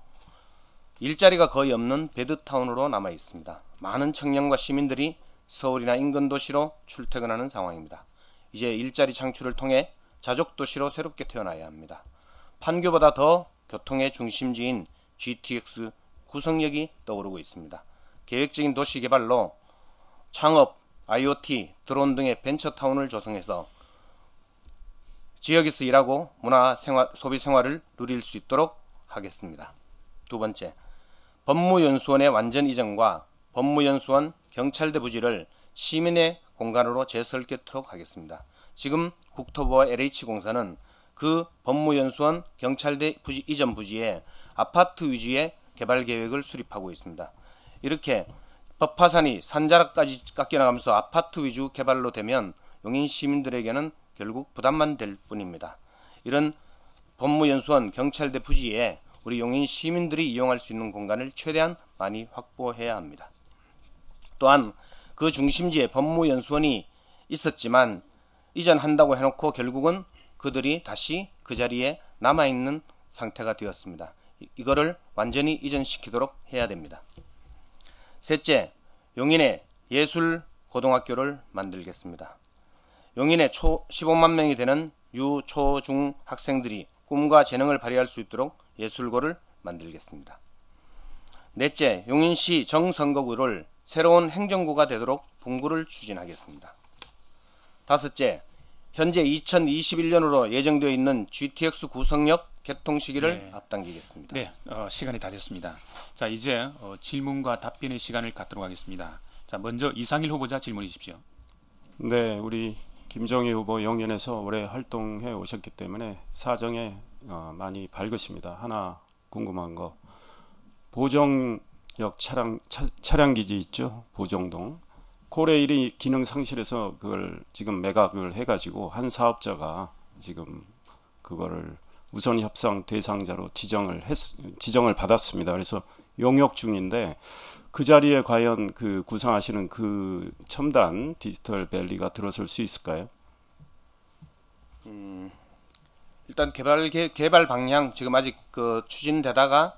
일자리가 거의 없는 베드타운으로 남아 있습니다. 많은 청년과 시민들이 서울이나 인근 도시로 출퇴근하는 상황입니다. 이제 일자리 창출을 통해 자족 도시로 새롭게 태어나야 합니다. 판교보다 더 교통의 중심지인 GTX 구성역이 떠오르고 있습니다. 계획적인 도시 개발로 창업, IoT, 드론 등의 벤처타운을 조성해서 지역에서 일하고 문화, 소비 생활을 누릴 수 있도록 하겠습니다. 두 번째, 법무연수원의 완전 이전과 법무연수원 경찰대 부지를 시민의 공간으로 재설계토록 하겠습니다. 지금 국토부와 LH공사는 그 법무연수원 경찰대 부지 이전 부지에 아파트 위주의 개발 계획을 수립하고 있습니다. 이렇게 법화산이 산자락까지 깎여나가면서 아파트 위주 개발로 되면 용인 시민들에게는 결국 부담만 될 뿐입니다. 이런 법무연수원 경찰대 부지에 우리 용인 시민들이 이용할 수 있는 공간을 최대한 많이 확보해야 합니다. 또한 그 중심지에 법무연수원이 있었지만 이전한다고 해놓고 결국은 그들이 다시 그 자리에 남아있는 상태가 되었습니다. 이거를 완전히 이전시키도록 해야 됩니다. 셋째, 용인에 예술고등학교를 만들겠습니다. 용인에 15만 명이 되는 유, 초, 중 학생들이 꿈과 재능을 발휘할 수 있도록 예술고를 만들겠습니다. 넷째, 용인시 정선거구를 새로운 행정구가 되도록 분구를 추진하겠습니다. 다섯째, 현재 2021년으로 예정되어 있는 GTX 구성역 개통 시기를 앞당기겠습니다. 네, 시간이 다 됐습니다. 자, 이제 질문과 답변의 시간을 갖도록 하겠습니다. 자, 먼저 이상일 후보자 질문해 주십시오. 네, 우리 김종희 후보 용인에서 오래 활동해 오셨기 때문에 사정에 많이 밝으십니다. 하나 궁금한 거, 보정역 차량기지 있죠? 보정동. 고레일이 기능 상실해서 그걸 지금 매각을 해가지고 한 사업자가 지금 그거를 우선 협상 대상자로 지정을 받았습니다. 그래서 용역 중인데 그 자리에 과연 그 구상하시는 그 첨단 디지털 밸리가 들어설 수 있을까요? 일단 개발 방향 지금 아직 그 추진되다가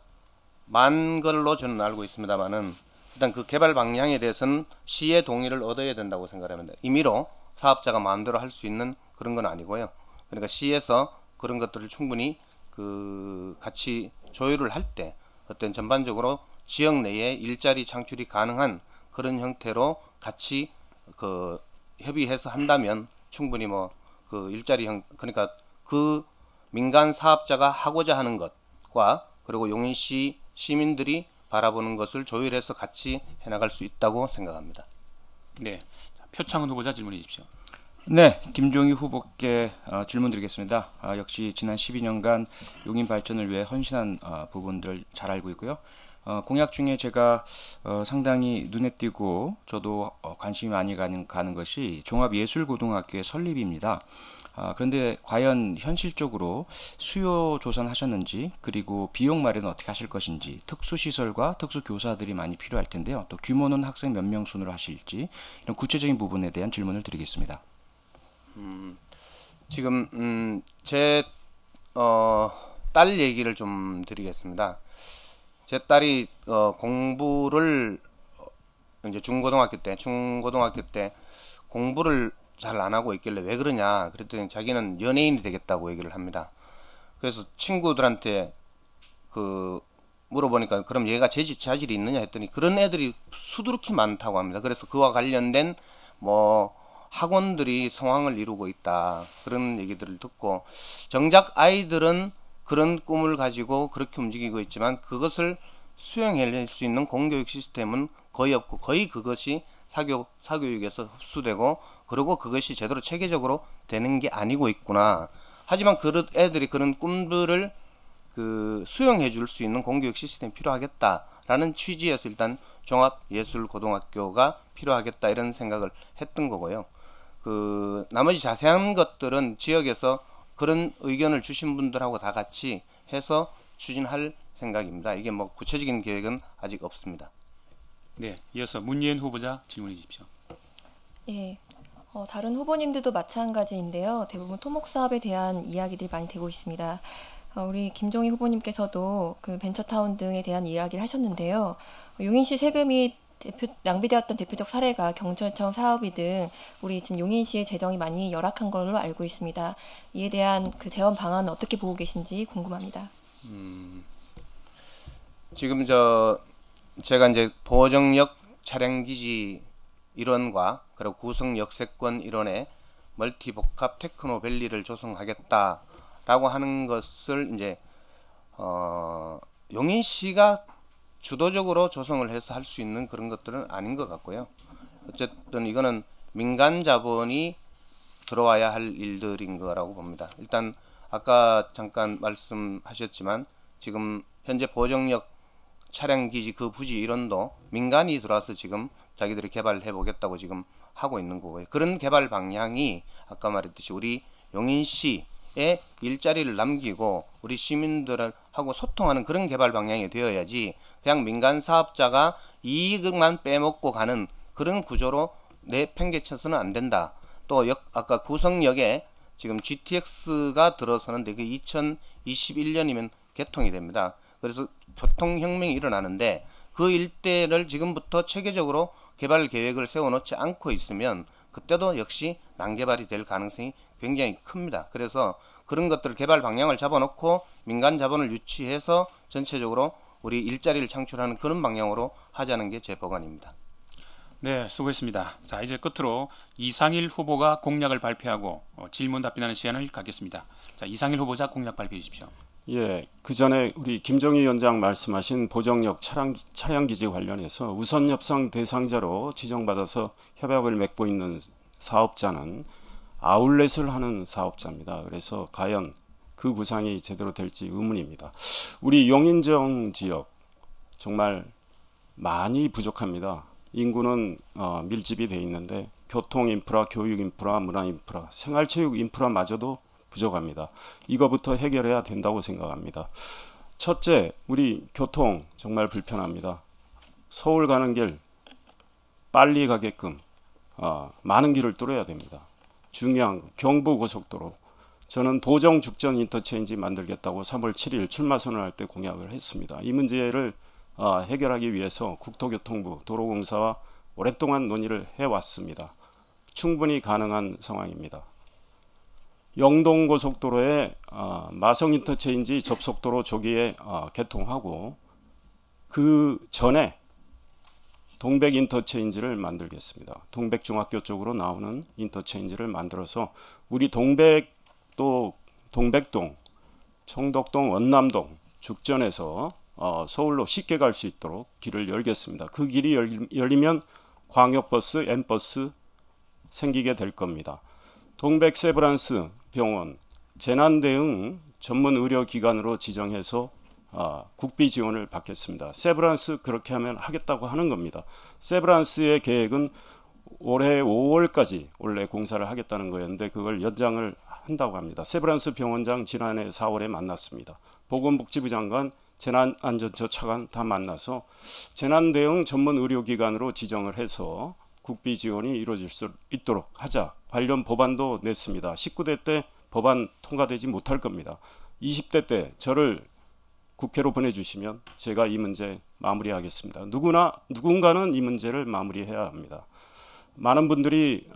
만 걸로 저는 알고 있습니다만은 일단 그 개발 방향에 대해서는 시의 동의를 얻어야 된다고 생각합니다. 임의로 사업자가 마음대로 할 수 있는 그런 건 아니고요. 그러니까 시에서 그런 것들을 충분히 그 같이 조율을 할 때 어떤 전반적으로 지역 내에 일자리 창출이 가능한 그런 형태로 같이 그 협의해서 한다면 충분히 뭐 그 일자리 그러니까 그 민간 사업자가 하고자 하는 것과 그리고 용인시 시민들이 바라보는 것을 조율해서 같이 해나갈 수 있다고 생각합니다. 네, 표창원 후보자 질문해 주십시오. 네, 김종희 후보께 질문 드리겠습니다. 역시 지난 12년간 용인 발전을 위해 헌신한 부분들을 잘 알고 있고요. 공약 중에 제가 상당히 눈에 띄고 저도 관심이 많이 가는 것이 종합예술고등학교의 설립입니다. 그런데 과연 현실적으로 수요 조사는 하셨는지, 그리고 비용 마련은 어떻게 하실 것인지, 특수시설과 특수교사들이 많이 필요할 텐데요. 또 규모는 학생 몇 명 순으로 하실지, 이런 구체적인 부분에 대한 질문을 드리겠습니다. 지금 제 딸 얘기를 좀 드리겠습니다. 제 딸이 공부를 이제 중고등학교 때 공부를 잘 안 하고 있길래 왜 그러냐 그랬더니 자기는 연예인이 되겠다고 얘기를 합니다. 그래서 친구들한테 그 물어보니까 그럼 얘가 자질이 있느냐 했더니 그런 애들이 수두룩히 많다고 합니다. 그래서 그와 관련된 뭐 학원들이 성황을 이루고 있다, 그런 얘기들을 듣고, 정작 아이들은 그런 꿈을 가지고 그렇게 움직이고 있지만 그것을 수용해낼 수 있는 공교육 시스템은 거의 없고, 거의 그것이 사교육에서 흡수되고, 그리고 그것이 제대로 체계적으로 되는 게 아니고 있구나. 하지만 그런 애들이 그런 꿈들을 수용해 줄 수 있는 공교육 시스템이 필요하겠다라는 취지에서 일단 종합예술고등학교가 필요하겠다, 이런 생각을 했던 거고요. 나머지 자세한 것들은 지역에서 그런 의견을 주신 분들하고 다 같이 해서 추진할 생각입니다. 이게 뭐 구체적인 계획은 아직 없습니다. 네, 이어서 문예은 후보자 질문해 주십시오. 예, 다른 후보님들도 마찬가지인데요. 대부분 토목 사업에 대한 이야기들이 많이 되고 있습니다. 우리 김종희 후보님께서도 그 벤처타운 등에 대한 이야기를 하셨는데요. 용인시 세금이 낭비되었던 대표적 사례가 경찰청 사업이 등 우리 지금 용인시의 재정이 많이 열악한 걸로 알고 있습니다. 이에 대한 그 재원 방안은 어떻게 보고 계신지 궁금합니다. 지금 제가 이제 보정역 차량기지 일원과 그리고 구성 역세권 일원의 멀티 복합 테크노밸리를 조성하겠다라고 하는 것을 이제 용인시가 주도적으로 조성을 해서 할 수 있는 그런 것들은 아닌 것 같고요. 어쨌든 이거는 민간 자본이 들어와야 할 일들인 거라고 봅니다. 일단 아까 잠깐 말씀하셨지만 지금 현재 보정역 차량기지 그 부지 일원도 민간이 들어와서 지금 자기들이 개발해 보겠다고 지금 하고 있는 거고요. 그런 개발 방향이 아까 말했듯이 우리 용인시에 일자리를 남기고 우리 시민들하고 소통하는 그런 개발 방향이 되어야지, 그냥 민간 사업자가 이익만 빼먹고 가는 그런 구조로 내팽개쳐서는 안 된다. 또 아까 구성역에 지금 GTX가 들어서는데 그 2021년이면 개통이 됩니다. 그래서 교통혁명이 일어나는데 그 일대를 지금부터 체계적으로 개발 계획을 세워놓지 않고 있으면 그때도 역시 난개발이 될 가능성이 굉장히 큽니다. 그래서 그런 것들을 개발 방향을 잡아놓고 민간 자본을 유치해서 전체적으로 우리 일자리를 창출하는 그런 방향으로 하자는 게 제 법안입니다. 네, 수고했습니다. 자, 이제 끝으로 이상일 후보가 공약을 발표하고 질문 답변하는 시간을 갖겠습니다. 자, 이상일 후보자 공약 발표해 주십시오. 예, 그 전에 우리 김정희 위원장 말씀하신 보정역 차량기지 관련해서 우선 협상 대상자로 지정받아서 협약을 맺고 있는 사업자는 아울렛을 하는 사업자입니다. 그래서 과연 그 구상이 제대로 될지 의문입니다. 우리 용인정 지역 정말 많이 부족합니다. 인구는 밀집이 되어 있는데 교통 인프라, 교육 인프라, 문화 인프라, 생활체육 인프라마저도 부족합니다. 이거부터 해결해야 된다고 생각합니다. 첫째, 우리 교통 정말 불편합니다. 서울 가는 길 빨리 가게끔 많은 길을 뚫어야 됩니다. 중요한 경부고속도로, 저는 보정 죽전 인터체인지 만들겠다고 3월 7일 출마 선언할 때 공약을 했습니다. 이 문제를 해결하기 위해서 국토교통부 도로공사와 오랫동안 논의를 해왔습니다. 충분히 가능한 상황입니다. 영동고속도로의 마성 인터체인지 접속도로 조기에 개통하고 그 전에 동백 인터체인지를 만들겠습니다. 동백중학교 쪽으로 나오는 인터체인지를 만들어서 우리 동백동, 청덕동, 원남동 죽전에서 서울로 쉽게 갈 수 있도록 길을 열겠습니다. 그 길이 열리면 광역버스, N버스 생기게 될 겁니다. 동백 세브란스 병원 재난대응 전문 의료기관으로 지정해서 국비 지원을 받겠습니다. 세브란스 그렇게 하면 하겠다고 하는 겁니다. 세브란스의 계획은 올해 5월까지 원래 공사를 하겠다는 거였는데 그걸 연장을 한다고 합니다. 세브란스 병원장 지난해 4월에 만났습니다. 보건복지부 장관, 재난안전처 차관 다 만나서 재난대응 전문 의료기관으로 지정을 해서 국비 지원이 이루어질 수 있도록 하자. 관련 법안도 냈습니다. 19대 때 법안 통과되지 못할 겁니다. 20대 때 저를 국회로 보내주시면 제가 이 문제 마무리하겠습니다. 누군가는 이 문제를 마무리해야 합니다. 많은 분들이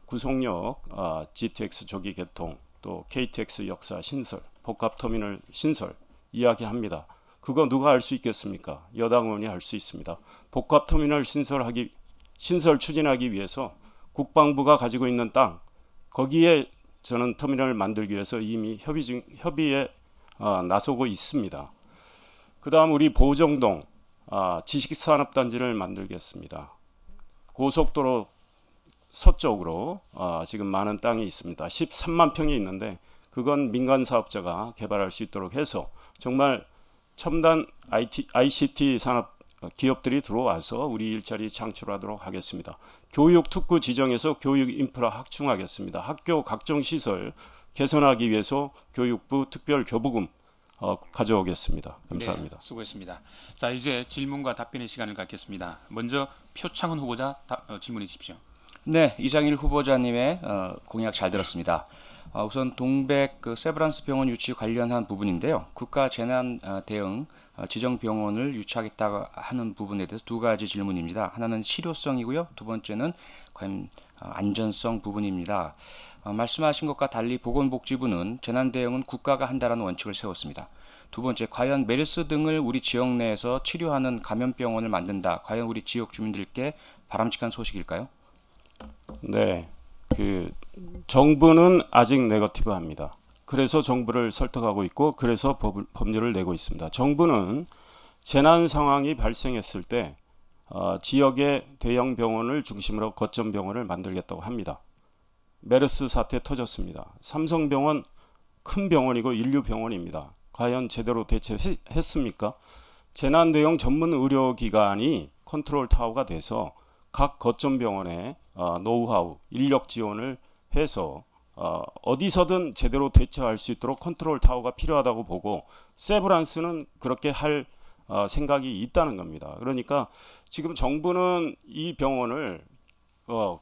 구속역 GTX 조기 개통, 또 KTX 역사 신설, 복합터미널 신설 이야기합니다. 그거 누가 할 수 있겠습니까? 여당 의원이 할 수 있습니다. 복합터미널 신설 추진하기 위해서 국방부가 가지고 있는 땅, 거기에 저는 터미널을 만들기 위해서 이미 협의에 나서고 있습니다. 그 다음 우리 보정동 지식산업단지를 만들겠습니다. 고속도로 서쪽으로 지금 많은 땅이 있습니다. 13만 평이 있는데 그건 민간 사업자가 개발할 수 있도록 해서 정말 첨단 ICT 산업 기업들이 들어와서 우리 일자리 창출하도록 하겠습니다. 교육 특구 지정해서 교육 인프라 확충하겠습니다. 학교 각종 시설 개선하기 위해서 교육부 특별 교부금 가져오겠습니다. 감사합니다. 네, 수고했습니다. 자, 이제 질문과 답변의 시간을 갖겠습니다. 먼저 표창원 후보자 질문해 주십시오. 네, 이장일 후보자님의 공약 잘 들었습니다. 우선 동백 세브란스 병원 유치 관련한 부분인데요. 국가 재난 대응 지정 병원을 유치하겠다고 하는 부분에 대해서 두 가지 질문입니다. 하나는 실효성이고요. 두 번째는 과연 안전성 부분입니다. 말씀하신 것과 달리 보건복지부는 재난 대응은 국가가 한다라는 원칙을 세웠습니다. 두 번째, 과연 메르스 등을 우리 지역 내에서 치료하는 감염병원을 만든다. 과연 우리 지역 주민들께 바람직한 소식일까요? 네, 정부는 아직 네거티브합니다. 그래서 정부를 설득하고 있고 그래서 법률을 내고 있습니다. 정부는 재난 상황이 발생했을 때 지역의 대형 병원을 중심으로 거점 병원을 만들겠다고 합니다. 메르스 사태 터졌습니다. 삼성병원 큰 병원이고 인류병원입니다. 과연 제대로 대처했습니까? 재난 대응 전문 의료기관이 컨트롤 타워가 돼서 각 거점 병원에 노하우, 인력 지원을 해서 어디서든 제대로 대처할 수 있도록 컨트롤 타워가 필요하다고 보고 세브란스는 그렇게 할 생각이 있다는 겁니다. 그러니까 지금 정부는 이 병원을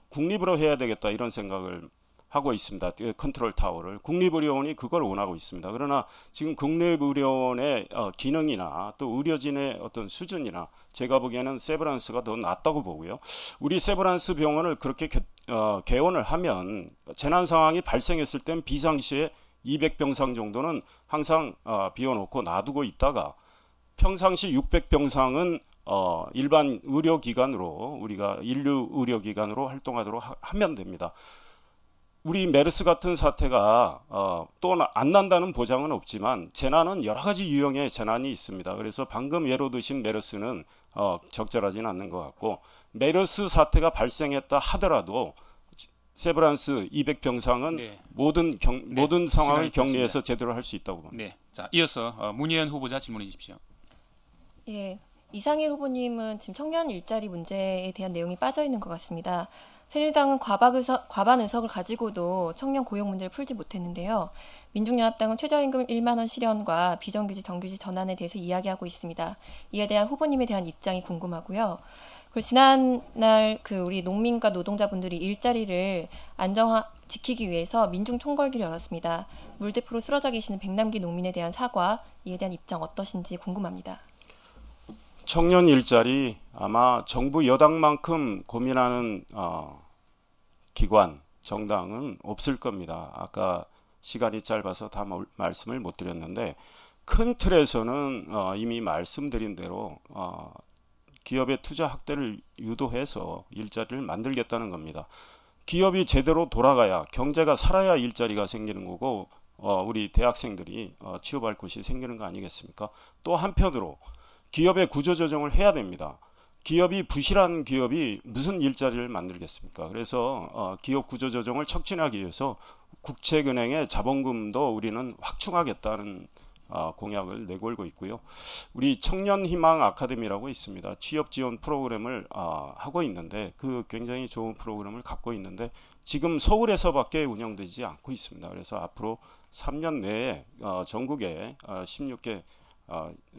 국립으로 해야 되겠다 이런 생각을 하고 있습니다. 컨트롤 타워를. 국립의료원이 그걸 원하고 있습니다. 그러나 지금 국립의료원의 기능이나 또 의료진의 어떤 수준이나 제가 보기에는 세브란스가 더 낫다고 보고요. 우리 세브란스 병원을 그렇게 개원을 하면 재난 상황이 발생했을 땐 비상시에 200병상 정도는 항상 비워놓고 놔두고 있다가 평상시 600병상은 일반 의료기관으로 우리가 인류 의료기관으로 활동하도록 하면 됩니다. 우리 메르스 같은 사태가 또 안 난다는 보장은 없지만 재난은 여러 가지 유형의 재난이 있습니다. 그래서 방금 예로 드신 메르스는 적절하지는 않는 것 같고 메르스 사태가 발생했다 하더라도 세브란스 200병상은 네. 모든 상황을 격리해서 있습니다. 제대로 할 수 있다고 봅니다. 네, 자 이어서 문희연 후보자 질문해 주십시오. 예, 이상일 후보님은 지금 청년 일자리 문제에 대한 내용이 빠져 있는 것 같습니다. 새누리당은 과반 의석을 가지고도 청년 고용 문제를 풀지 못했는데요. 민중연합당은 최저임금 1만 원 실현과 비정규직 정규직 전환에 대해서 이야기하고 있습니다. 이에 대한 후보님에 대한 입장이 궁금하고요. 그리고 지난날 우리 농민과 노동자분들이 일자리를 지키기 위해서 민중 총궐기를 열었습니다. 물대포로 쓰러져 계시는 백남기 농민에 대한 사과, 이에 대한 입장 어떠신지 궁금합니다. 청년 일자리 아마 정부 여당만큼 고민하는 기관, 정당은 없을 겁니다. 아까 시간이 짧아서 다 말씀을 못 드렸는데 큰 틀에서는 이미 말씀드린 대로 기업의 투자 확대를 유도해서 일자리를 만들겠다는 겁니다. 기업이 제대로 돌아가야 경제가 살아야 일자리가 생기는 거고 우리 대학생들이 취업할 곳이 생기는 거 아니겠습니까? 또 한편으로 기업의 구조조정을 해야 됩니다. 기업이 부실한 기업이 무슨 일자리를 만들겠습니까? 그래서 기업 구조조정을 촉진하기 위해서 국책은행의 자본금도 우리는 확충하겠다는 공약을 내걸고 있고요. 우리 청년희망 아카데미라고 있습니다. 취업 지원 프로그램을 하고 있는데 그 굉장히 좋은 프로그램을 갖고 있는데 지금 서울에서밖에 운영되지 않고 있습니다. 그래서 앞으로 3년 내에 전국에 16개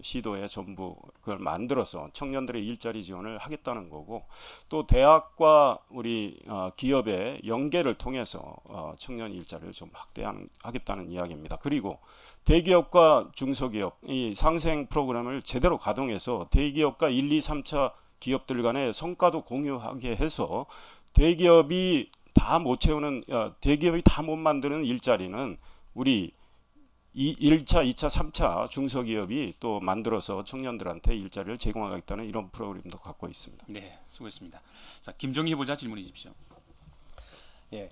시도에 전부 그걸 만들어서 청년들의 일자리 지원을 하겠다는 거고 또 대학과 우리 기업의 연계를 통해서 청년 일자리를 좀 확대하겠다는 이야기입니다. 그리고 대기업과 중소기업 이 상생 프로그램을 제대로 가동해서 대기업과 1, 2, 3차 기업들 간의 성과도 공유하게 해서 대기업이 다 못 채우는 대기업이 다 못 만드는 일자리는 우리 1차, 2차, 3차 중소기업이 또 만들어서 청년들한테 일자리를 제공하겠다는 이런 프로그램도 갖고 있습니다. 네, 수고했습니다. 자, 김정희 후보자 질문해 주십시오. 예,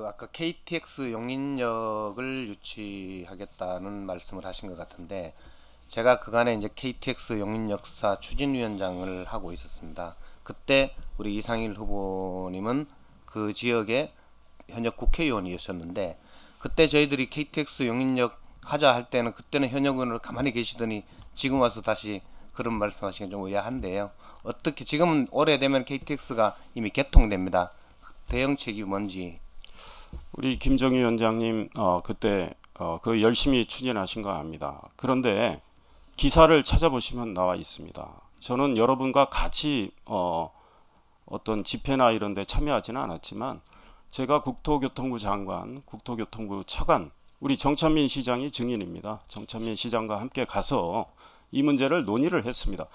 아까 KTX 용인역을 유치하겠다는 말씀을 하신 것 같은데 제가 그간에 이제 KTX 용인역사 추진위원장을 하고 있었습니다. 그때 우리 이상일 후보님은 그 지역의 현역 국회의원이셨는데 그때 저희들이 KTX 용인역 하자 할 때는 그때는 현역 의원으로 가만히 계시더니 지금 와서 다시 그런 말씀하시는 게 좀 의아한데요. 어떻게 지금은 오래되면 KTX가 이미 개통됩니다. 대응책이 뭔지. 우리 김정희 위원장님 그때 그 열심히 추진하신 거 압니다. 그런데 기사를 찾아보시면 나와 있습니다. 저는 여러분과 같이 어떤 집회나 이런 데 참여하지는 않았지만 제가 국토교통부 장관, 국토교통부 차관, 우리 정찬민 시장이 증인입니다. 정찬민 시장과 함께 가서 이 문제를 논의를 했습니다.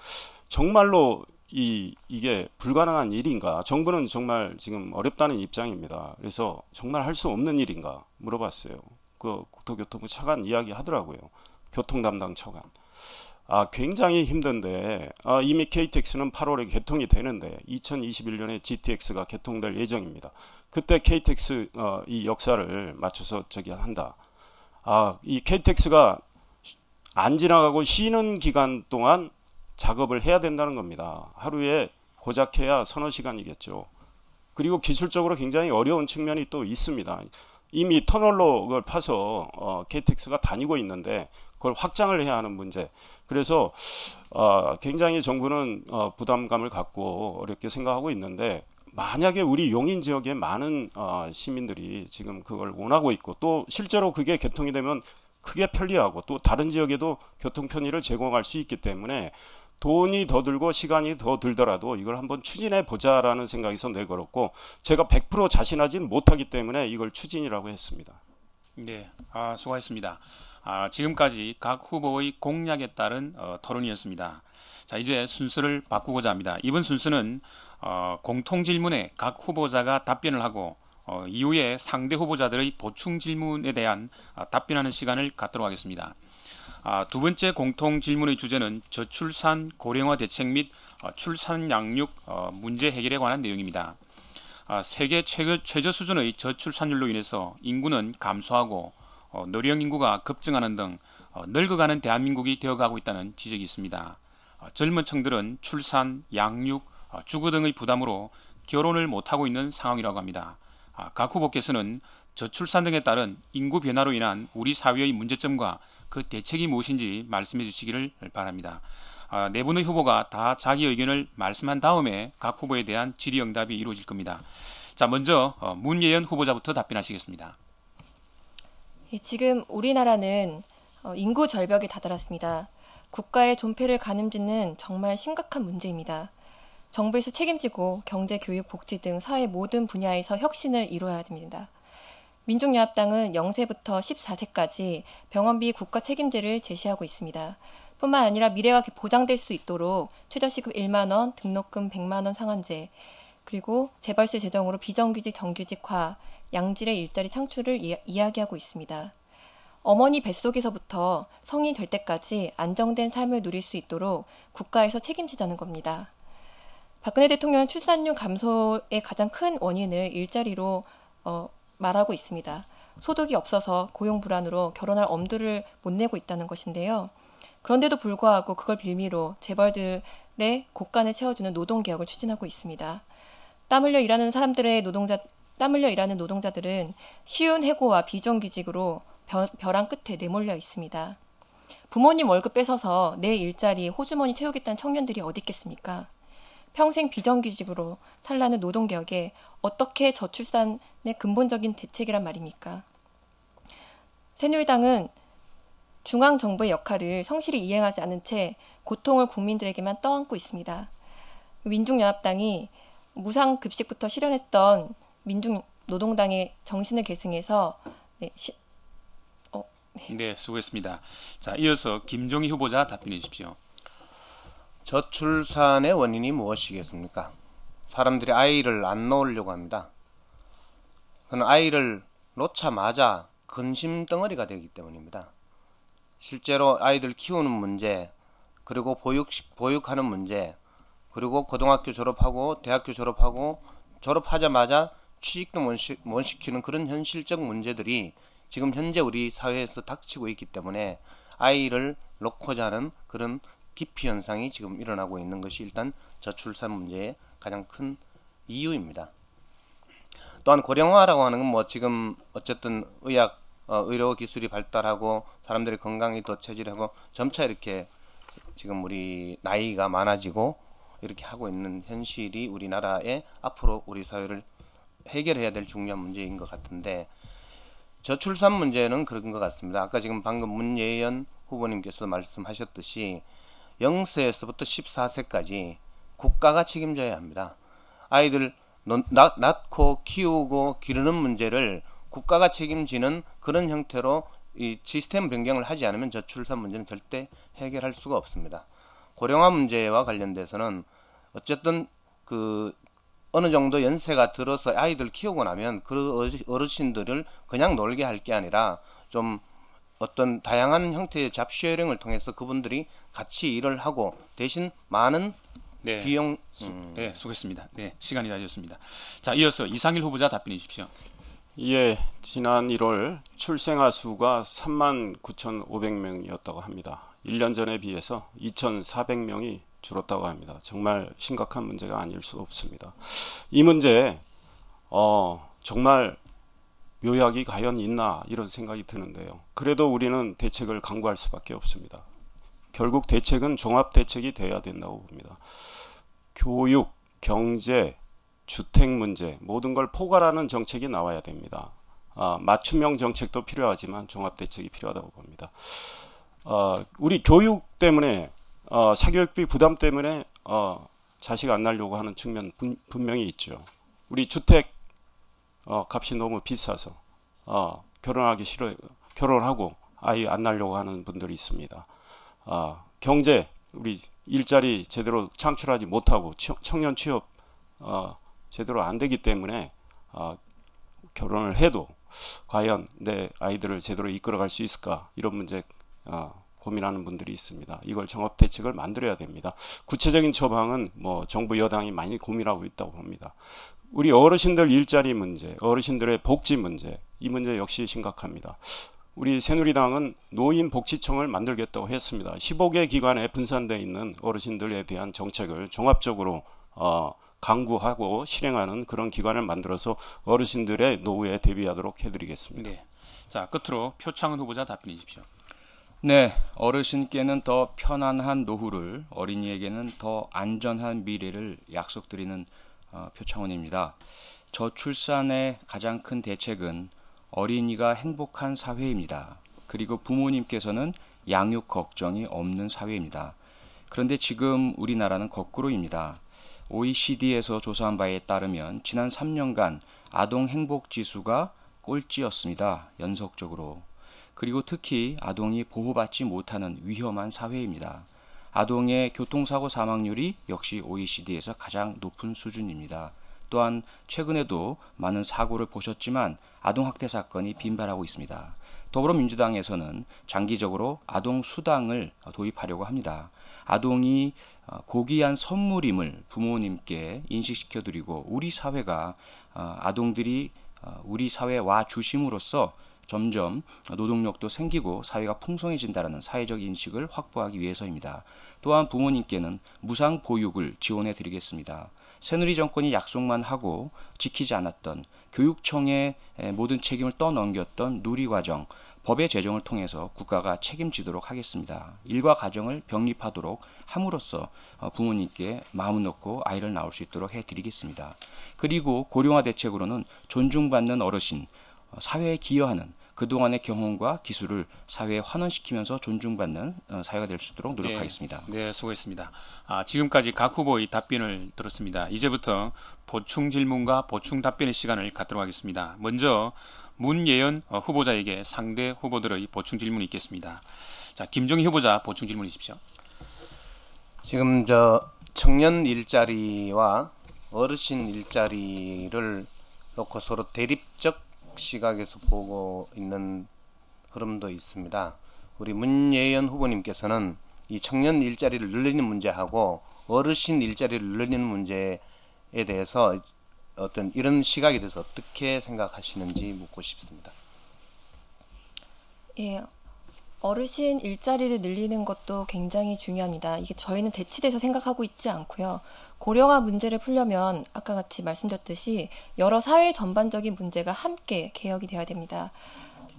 정말로 이게 불가능한 일인가? 정부는 정말 지금 어렵다는 입장입니다. 그래서 정말 할 수 없는 일인가 물어봤어요. 그 국토교통부 차관 이야기 하더라고요. 교통 담당 차관. 굉장히 힘든데 이미 KTX는 8월에 개통이 되는데 2021년에 GTX가 개통될 예정입니다. 그때 KTX 이 역사를 맞춰서 한다. 이 KTX가 안 지나가고 쉬는 기간 동안 작업을 해야 된다는 겁니다. 하루에 고작 해야 서너 시간이겠죠. 그리고 기술적으로 굉장히 어려운 측면이 또 있습니다. 이미 터널로 그걸 파서 KTX가 다니고 있는데 그걸 확장을 해야 하는 문제. 그래서 굉장히 정부는 부담감을 갖고 어렵게 생각하고 있는데 만약에 우리 용인 지역의 많은 시민들이 지금 그걸 원하고 있고 또 실제로 그게 개통이 되면 크게 편리하고 또 다른 지역에도 교통 편의를 제공할 수 있기 때문에 돈이 더 들고 시간이 더 들더라도 이걸 한번 추진해 보자라는 생각에서 내걸었고 제가 100% 자신하지는 못하기 때문에 이걸 추진이라고 했습니다. 네, 수고하셨습니다. 지금까지 각 후보의 공약에 따른 토론이었습니다. 자, 이제 순서를 바꾸고자 합니다. 이번 순서는 공통 질문에 각 후보자가 답변을 하고 이후에 상대 후보자들의 보충 질문에 대한 답변하는 시간을 갖도록 하겠습니다. 두 번째 공통 질문의 주제는 저출산 고령화 대책 및 출산 양육 문제 해결에 관한 내용입니다. 세계 최저 수준의 저출산율로 인해서 인구는 감소하고 노령 인구가 급증하는 등 늙어가는 대한민국이 되어가고 있다는 지적이 있습니다. 젊은 층들은 출산, 양육, 주거 등의 부담으로 결혼을 못하고 있는 상황이라고 합니다. 각 후보께서는 저출산 등에 따른 인구 변화로 인한 우리 사회의 문제점과 그 대책이 무엇인지 말씀해 주시기를 바랍니다. 네 분의 후보가 다 자기 의견을 말씀한 다음에 각 후보에 대한 질의응답이 이루어질 겁니다. 자, 먼저 문예연 후보자부터 답변하시겠습니다. 지금 우리나라는 인구 절벽에 다다랐습니다. 국가의 존폐를 가늠짓는 정말 심각한 문제입니다. 정부에서 책임지고 경제, 교육, 복지 등 사회 모든 분야에서 혁신을 이루어야 됩니다. 민족연합당은 0세부터 14세까지 병원비 국가 책임제를 제시하고 있습니다. 뿐만 아니라 미래가 보장될 수 있도록 최저시급 1만 원, 등록금 100만 원 상한제, 그리고 재벌세 재정으로 비정규직 정규직화, 양질의 일자리 창출을 이야기하고 있습니다. 어머니 뱃속에서부터 성인이 될 때까지 안정된 삶을 누릴 수 있도록 국가에서 책임지자는 겁니다. 박근혜 대통령은 출산율 감소의 가장 큰 원인을 일자리로 말하고 있습니다. 소득이 없어서 고용 불안으로 결혼할 엄두를 못 내고 있다는 것인데요. 그런데도 불구하고 그걸 빌미로 재벌들의 곳간을 채워주는 노동개혁을 추진하고 있습니다. 땀 흘려 일하는 노동자들은 쉬운 해고와 비정규직으로 벼랑 끝에 내몰려 있습니다. 부모님 월급 뺏어서 내 일자리 호주머니 채우겠다는 청년들이 어디 있겠습니까? 평생 비정규직으로 살라는 노동개혁에 어떻게 저출산의 근본적인 대책이란 말입니까? 새누리당은 중앙정부의 역할을 성실히 이행하지 않은 채 고통을 국민들에게만 떠안고 있습니다. 민중연합당이 무상급식부터 실현했던 민중노동당의 정신을 계승해서 네, 수고했습니다. 자, 이어서 김종희 후보자 답변해 주십시오. 저출산의 원인이 무엇이겠습니까? 사람들이 아이를 안 낳으려고 합니다. 그는 아이를 놓자마자 근심 덩어리가 되기 때문입니다. 실제로 아이들 키우는 문제, 그리고 보육하는 문제, 그리고 고등학교 졸업하고 대학교 졸업하고 졸업하자마자 취직도 못 시키는 그런 현실적 문제들이 지금 현재 우리 사회에서 닥치고 있기 때문에 아이를 놓고자 하는 그런 기피 현상이 지금 일어나고 있는 것이 일단 저출산 문제의 가장 큰 이유입니다. 또한 고령화라고 하는 건 뭐 지금 어쨌든 의료 기술이 발달하고 사람들의 건강이 더 체질하고 점차 이렇게 지금 우리 나이가 많아지고 이렇게 하고 있는 현실이 우리나라의 앞으로 우리 사회를 해결해야 될 중요한 문제인 것 같은데, 저출산 문제는 그런 것 같습니다. 아까 지금 방금 문예연 후보님께서 말씀하셨듯이 0세에서부터 14세까지 국가가 책임져야 합니다. 아이들 낳고 키우고 기르는 문제를 국가가 책임지는 그런 형태로 이 시스템 변경을 하지 않으면 저출산 문제는 절대 해결할 수가 없습니다. 고령화 문제와 관련돼서는 어쨌든 그 어느 정도 연세가 들어서 아이들 키우고 나면 그 어르신들을 그냥 놀게 할 게 아니라 좀 어떤 다양한 형태의 잡쉐어링을 통해서 그분들이 같이 일을 하고 대신 많은 네. 비용 네, 수고했습니다. 네, 시간이 다 되었습니다. 자, 이어서 이상일 후보자 답변해 주십시오. 예, 지난 1월 출생아 수가 39,500명이었다고 합니다. 1년 전에 비해서 2,400명이 줄었다고 합니다. 정말 심각한 문제가 아닐 수 없습니다. 이 문제 정말 묘약이 과연 있나 이런 생각이 드는데요. 그래도 우리는 대책을 강구할 수밖에 없습니다. 결국 대책은 종합대책이 돼야 된다고 봅니다. 교육, 경제, 주택 문제 모든 걸 포괄하는 정책이 나와야 됩니다. 맞춤형 정책도 필요하지만 종합대책이 필요하다고 봅니다. 우리 교육 때문에 사교육비 부담 때문에 자식 안 낳으려고 하는 측면 분명히 있죠. 우리 주택 값이 너무 비싸서 결혼하기 싫어요. 결혼하고 아이 안 낳으려고 하는 분들이 있습니다. 경제, 우리 일자리 제대로 창출하지 못하고 청년 취업 제대로 안 되기 때문에 결혼을 해도 과연 내 아이들을 제대로 이끌어갈 수 있을까 이런 문제 고민하는 분들이 있습니다. 이걸 종합대책을 만들어야 됩니다. 구체적인 처방은 뭐 정부 여당이 많이 고민하고 있다고 봅니다. 우리 어르신들 일자리 문제, 어르신들의 복지 문제, 이 문제 역시 심각합니다. 우리 새누리당은 노인복지청을 만들겠다고 했습니다. 15개 기관에 분산되어 있는 어르신들에 대한 정책을 종합적으로 강구하고 실행하는 그런 기관을 만들어서 어르신들의 노후에 대비하도록 해드리겠습니다. 네. 자, 끝으로 표창원 후보자 답변해 주십시오. 네, 어르신께는 더 편안한 노후를, 어린이에게는 더 안전한 미래를 약속드리는 표창원입니다. 저출산의 가장 큰 대책은 어린이가 행복한 사회입니다. 그리고 부모님께서는 양육 걱정이 없는 사회입니다. 그런데 지금 우리나라는 거꾸로입니다. OECD에서 조사한 바에 따르면 지난 3년간 아동 행복 지수가 꼴찌였습니다. 연속적으로. 그리고 특히 아동이 보호받지 못하는 위험한 사회입니다. 아동의 교통사고 사망률이 역시 OECD에서 가장 높은 수준입니다. 또한 최근에도 많은 사고를 보셨지만 아동학대 사건이 빈발하고 있습니다. 더불어민주당에서는 장기적으로 아동수당을 도입하려고 합니다. 아동이 고귀한 선물임을 부모님께 인식시켜드리고 우리 사회가 아동들이 우리 사회에 와 주심으로써 점점 노동력도 생기고 사회가 풍성해진다는 사회적 인식을 확보하기 위해서입니다. 또한 부모님께는 무상 보육을 지원해 드리겠습니다. 새누리 정권이 약속만 하고 지키지 않았던 교육청의 모든 책임을 떠넘겼던 누리과정, 법의 제정을 통해서 국가가 책임지도록 하겠습니다. 일과 가정을 병립하도록 함으로써 부모님께 마음을 놓고 아이를 낳을 수 있도록 해드리겠습니다. 그리고 고령화 대책으로는 존중받는 어르신, 사회에 기여하는 그동안의 경험과 기술을 사회에 환원시키면서 존중받는 사회가 될 수 있도록 노력하겠습니다. 네, 수고했습니다. 지금까지 각 후보의 답변을 들었습니다. 이제부터 보충 질문과 보충 답변의 시간을 갖도록 하겠습니다. 먼저 문예연 후보자에게 상대 후보들의 보충 질문이 있겠습니다. 자, 김종희 후보자 보충 질문해 주십시오. 지금 청년 일자리와 어르신 일자리를 놓고 서로 대립적 시각에서 보고 있는 흐름도 있습니다. 우리 문예연 후보님께서는 이 청년 일자리를 늘리는 문제하고 어르신 일자리를 늘리는 문제에 대해서 어떤 이런 시각에 대해서 어떻게 생각하시는지 묻고 싶습니다. 예, 어르신 일자리를 늘리는 것도 굉장히 중요합니다. 이게 저희는 대치돼서 생각하고 있지 않고요. 고령화 문제를 풀려면 아까 같이 말씀드렸듯이 여러 사회 전반적인 문제가 함께 개혁이 돼야 됩니다.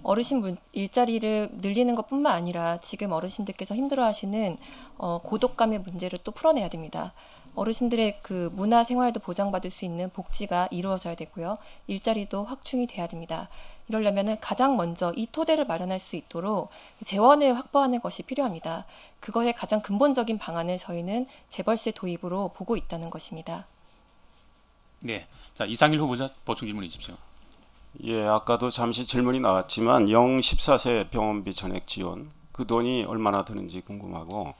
어르신 일자리를 늘리는 것뿐만 아니라 지금 어르신들께서 힘들어하시는 고독감의 문제를 또 풀어내야 됩니다. 어르신들의 그 문화 생활도 보장받을 수 있는 복지가 이루어져야 되고요. 일자리도 확충이 돼야 됩니다. 이러려면 가장 먼저 이 토대를 마련할 수 있도록 재원을 확보하는 것이 필요합니다. 그거의 가장 근본적인 방안을 저희는 재벌세 도입으로 보고 있다는 것입니다. 네, 자 이상일 후보자 보충 질문해 주십시오. 예, 아까도 잠시 질문이 나왔지만 0-14세 병원비 전액 지원 그 돈이 얼마나 드는지 궁금하고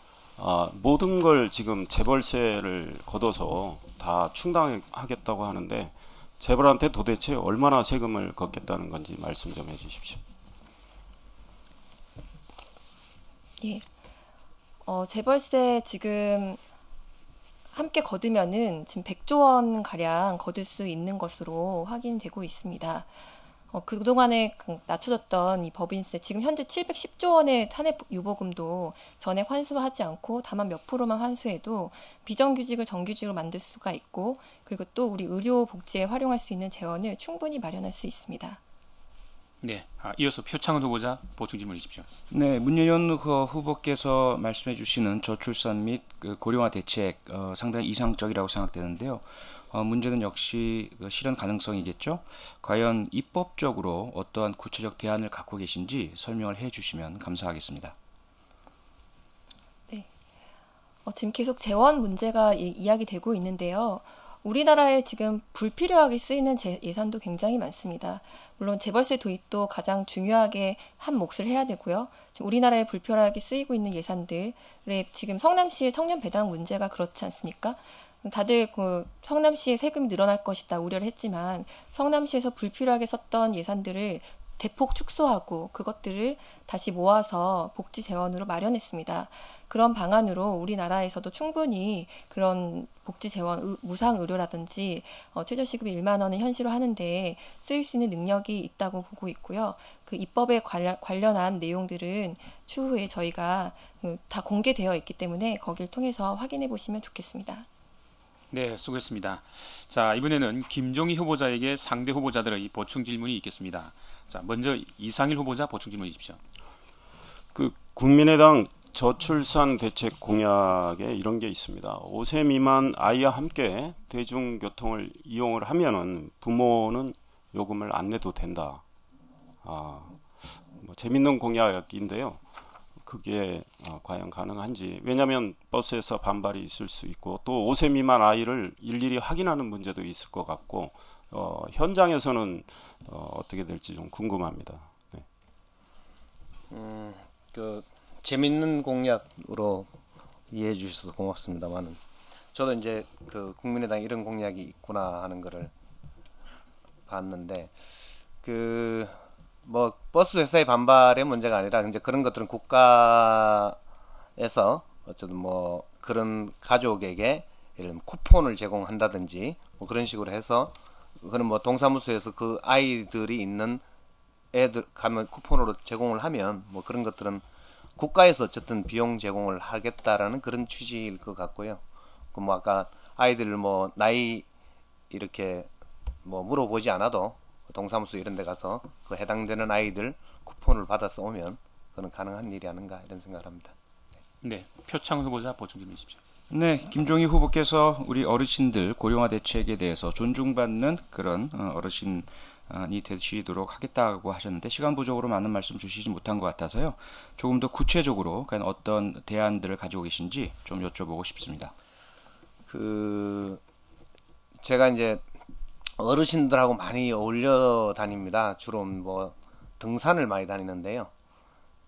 모든 걸 지금 재벌세를 걷어서 다 충당하겠다고 하는데 재벌한테 도대체 얼마나 세금을 걷겠다는 건지 말씀 좀 해주십시오. 예, 재벌세 지금 함께 거두면은 지금 100조 원 가량 거둘 수 있는 것으로 확인되고 있습니다. 그동안에 낮춰졌던 이 법인세, 지금 현재 710조 원의 탄핵 유보금도 전액 환수하지 않고 다만 몇 프로만 환수해도 비정규직을 정규직으로 만들 수가 있고, 그리고 또 우리 의료 복지에 활용할 수 있는 재원을 충분히 마련할 수 있습니다. 네, 이어서 표창원 후보자 보충 질문해 주십시오. 네, 문예연 후보께서 말씀해 주시는 저출산 및 그 고령화 대책 상당히 이상적이라고 생각되는데요. 문제는 역시 그 실현 가능성이겠죠. 과연 입법적으로 어떠한 구체적 대안을 갖고 계신지 설명을 해 주시면 감사하겠습니다. 네, 지금 계속 재원 문제가 이야기되고 있는데요. 우리나라에 지금 불필요하게 쓰이는 예산도 굉장히 많습니다. 물론 재벌세 도입도 가장 중요하게 한 몫을 해야 되고요. 지금 우리나라에 불필요하게 쓰이고 있는 예산들에 지금 성남시의 청년 배당 문제가 그렇지 않습니까? 다들 그 성남시의 세금이 늘어날 것이다 우려를 했지만 성남시에서 불필요하게 썼던 예산들을 대폭 축소하고 그것들을 다시 모아서 복지 재원으로 마련했습니다. 그런 방안으로 우리나라에서도 충분히 그런 복지 재원, 무상 의료라든지 최저시급 1만 원을 현실화하는데 쓰일 수 있는 능력이 있다고 보고 있고요. 그 입법에 관련한 내용들은 추후에 저희가 다 공개되어 있기 때문에 거기를 통해서 확인해 보시면 좋겠습니다. 네, 수고했습니다. 자, 이번에는 김종희 후보자에게 상대 후보자들의 보충 질문이 있겠습니다. 자, 먼저 이상일 후보자 보충 질문해 주십시오. 그 국민의당 저출산 대책 공약에 이런 게 있습니다. 5세 미만 아이와 함께 대중교통을 이용을 하면은 부모는 요금을 안 내도 된다. 뭐 재밌는 공약인데요. 그게 과연 가능한지. 왜냐하면 버스에서 반발이 있을 수 있고 또 5세 미만 아이를 일일이 확인하는 문제도 있을 것 같고 현장에서는 어떻게 될지 좀 궁금합니다. 네. 그 재밌는 공약으로 이해해 주셔서 고맙습니다만은 저도 이제 그 국민의당 이런 공약이 있구나 하는 거를 봤는데 그 뭐 버스 회사의 반발의 문제가 아니라 이제 그런 것들은 국가에서 어쨌든 뭐 그런 가족에게 예를 들면 쿠폰을 제공한다든지 뭐 그런 식으로 해서 그런 뭐 동사무소에서 그 아이들이 있는 애들 가면 쿠폰으로 제공을 하면 뭐 그런 것들은 국가에서 어쨌든 비용 제공을 하겠다라는 그런 취지일 것 같고요. 그 뭐 아까 아이들 뭐 나이 이렇게 뭐 물어보지 않아도 동사무소 이런 데 가서 그 해당되는 아이들 쿠폰을 받아서 오면 그건 가능한 일이 아닌가 이런 생각을 합니다. 네, 표창원 후보자 보충 질문해 주십시오. 네, 김종희 후보께서 우리 어르신들 고령화 대책에 대해서 존중받는 그런 어르신이 되시도록 하겠다고 하셨는데 시간 부족으로 많은 말씀 주시지 못한 것 같아서요. 조금 더 구체적으로 과연 어떤 대안들을 가지고 계신지 좀 여쭤보고 싶습니다. 그 제가 이제 어르신들하고 많이 어울려 다닙니다. 주로 뭐 등산을 많이 다니는데요.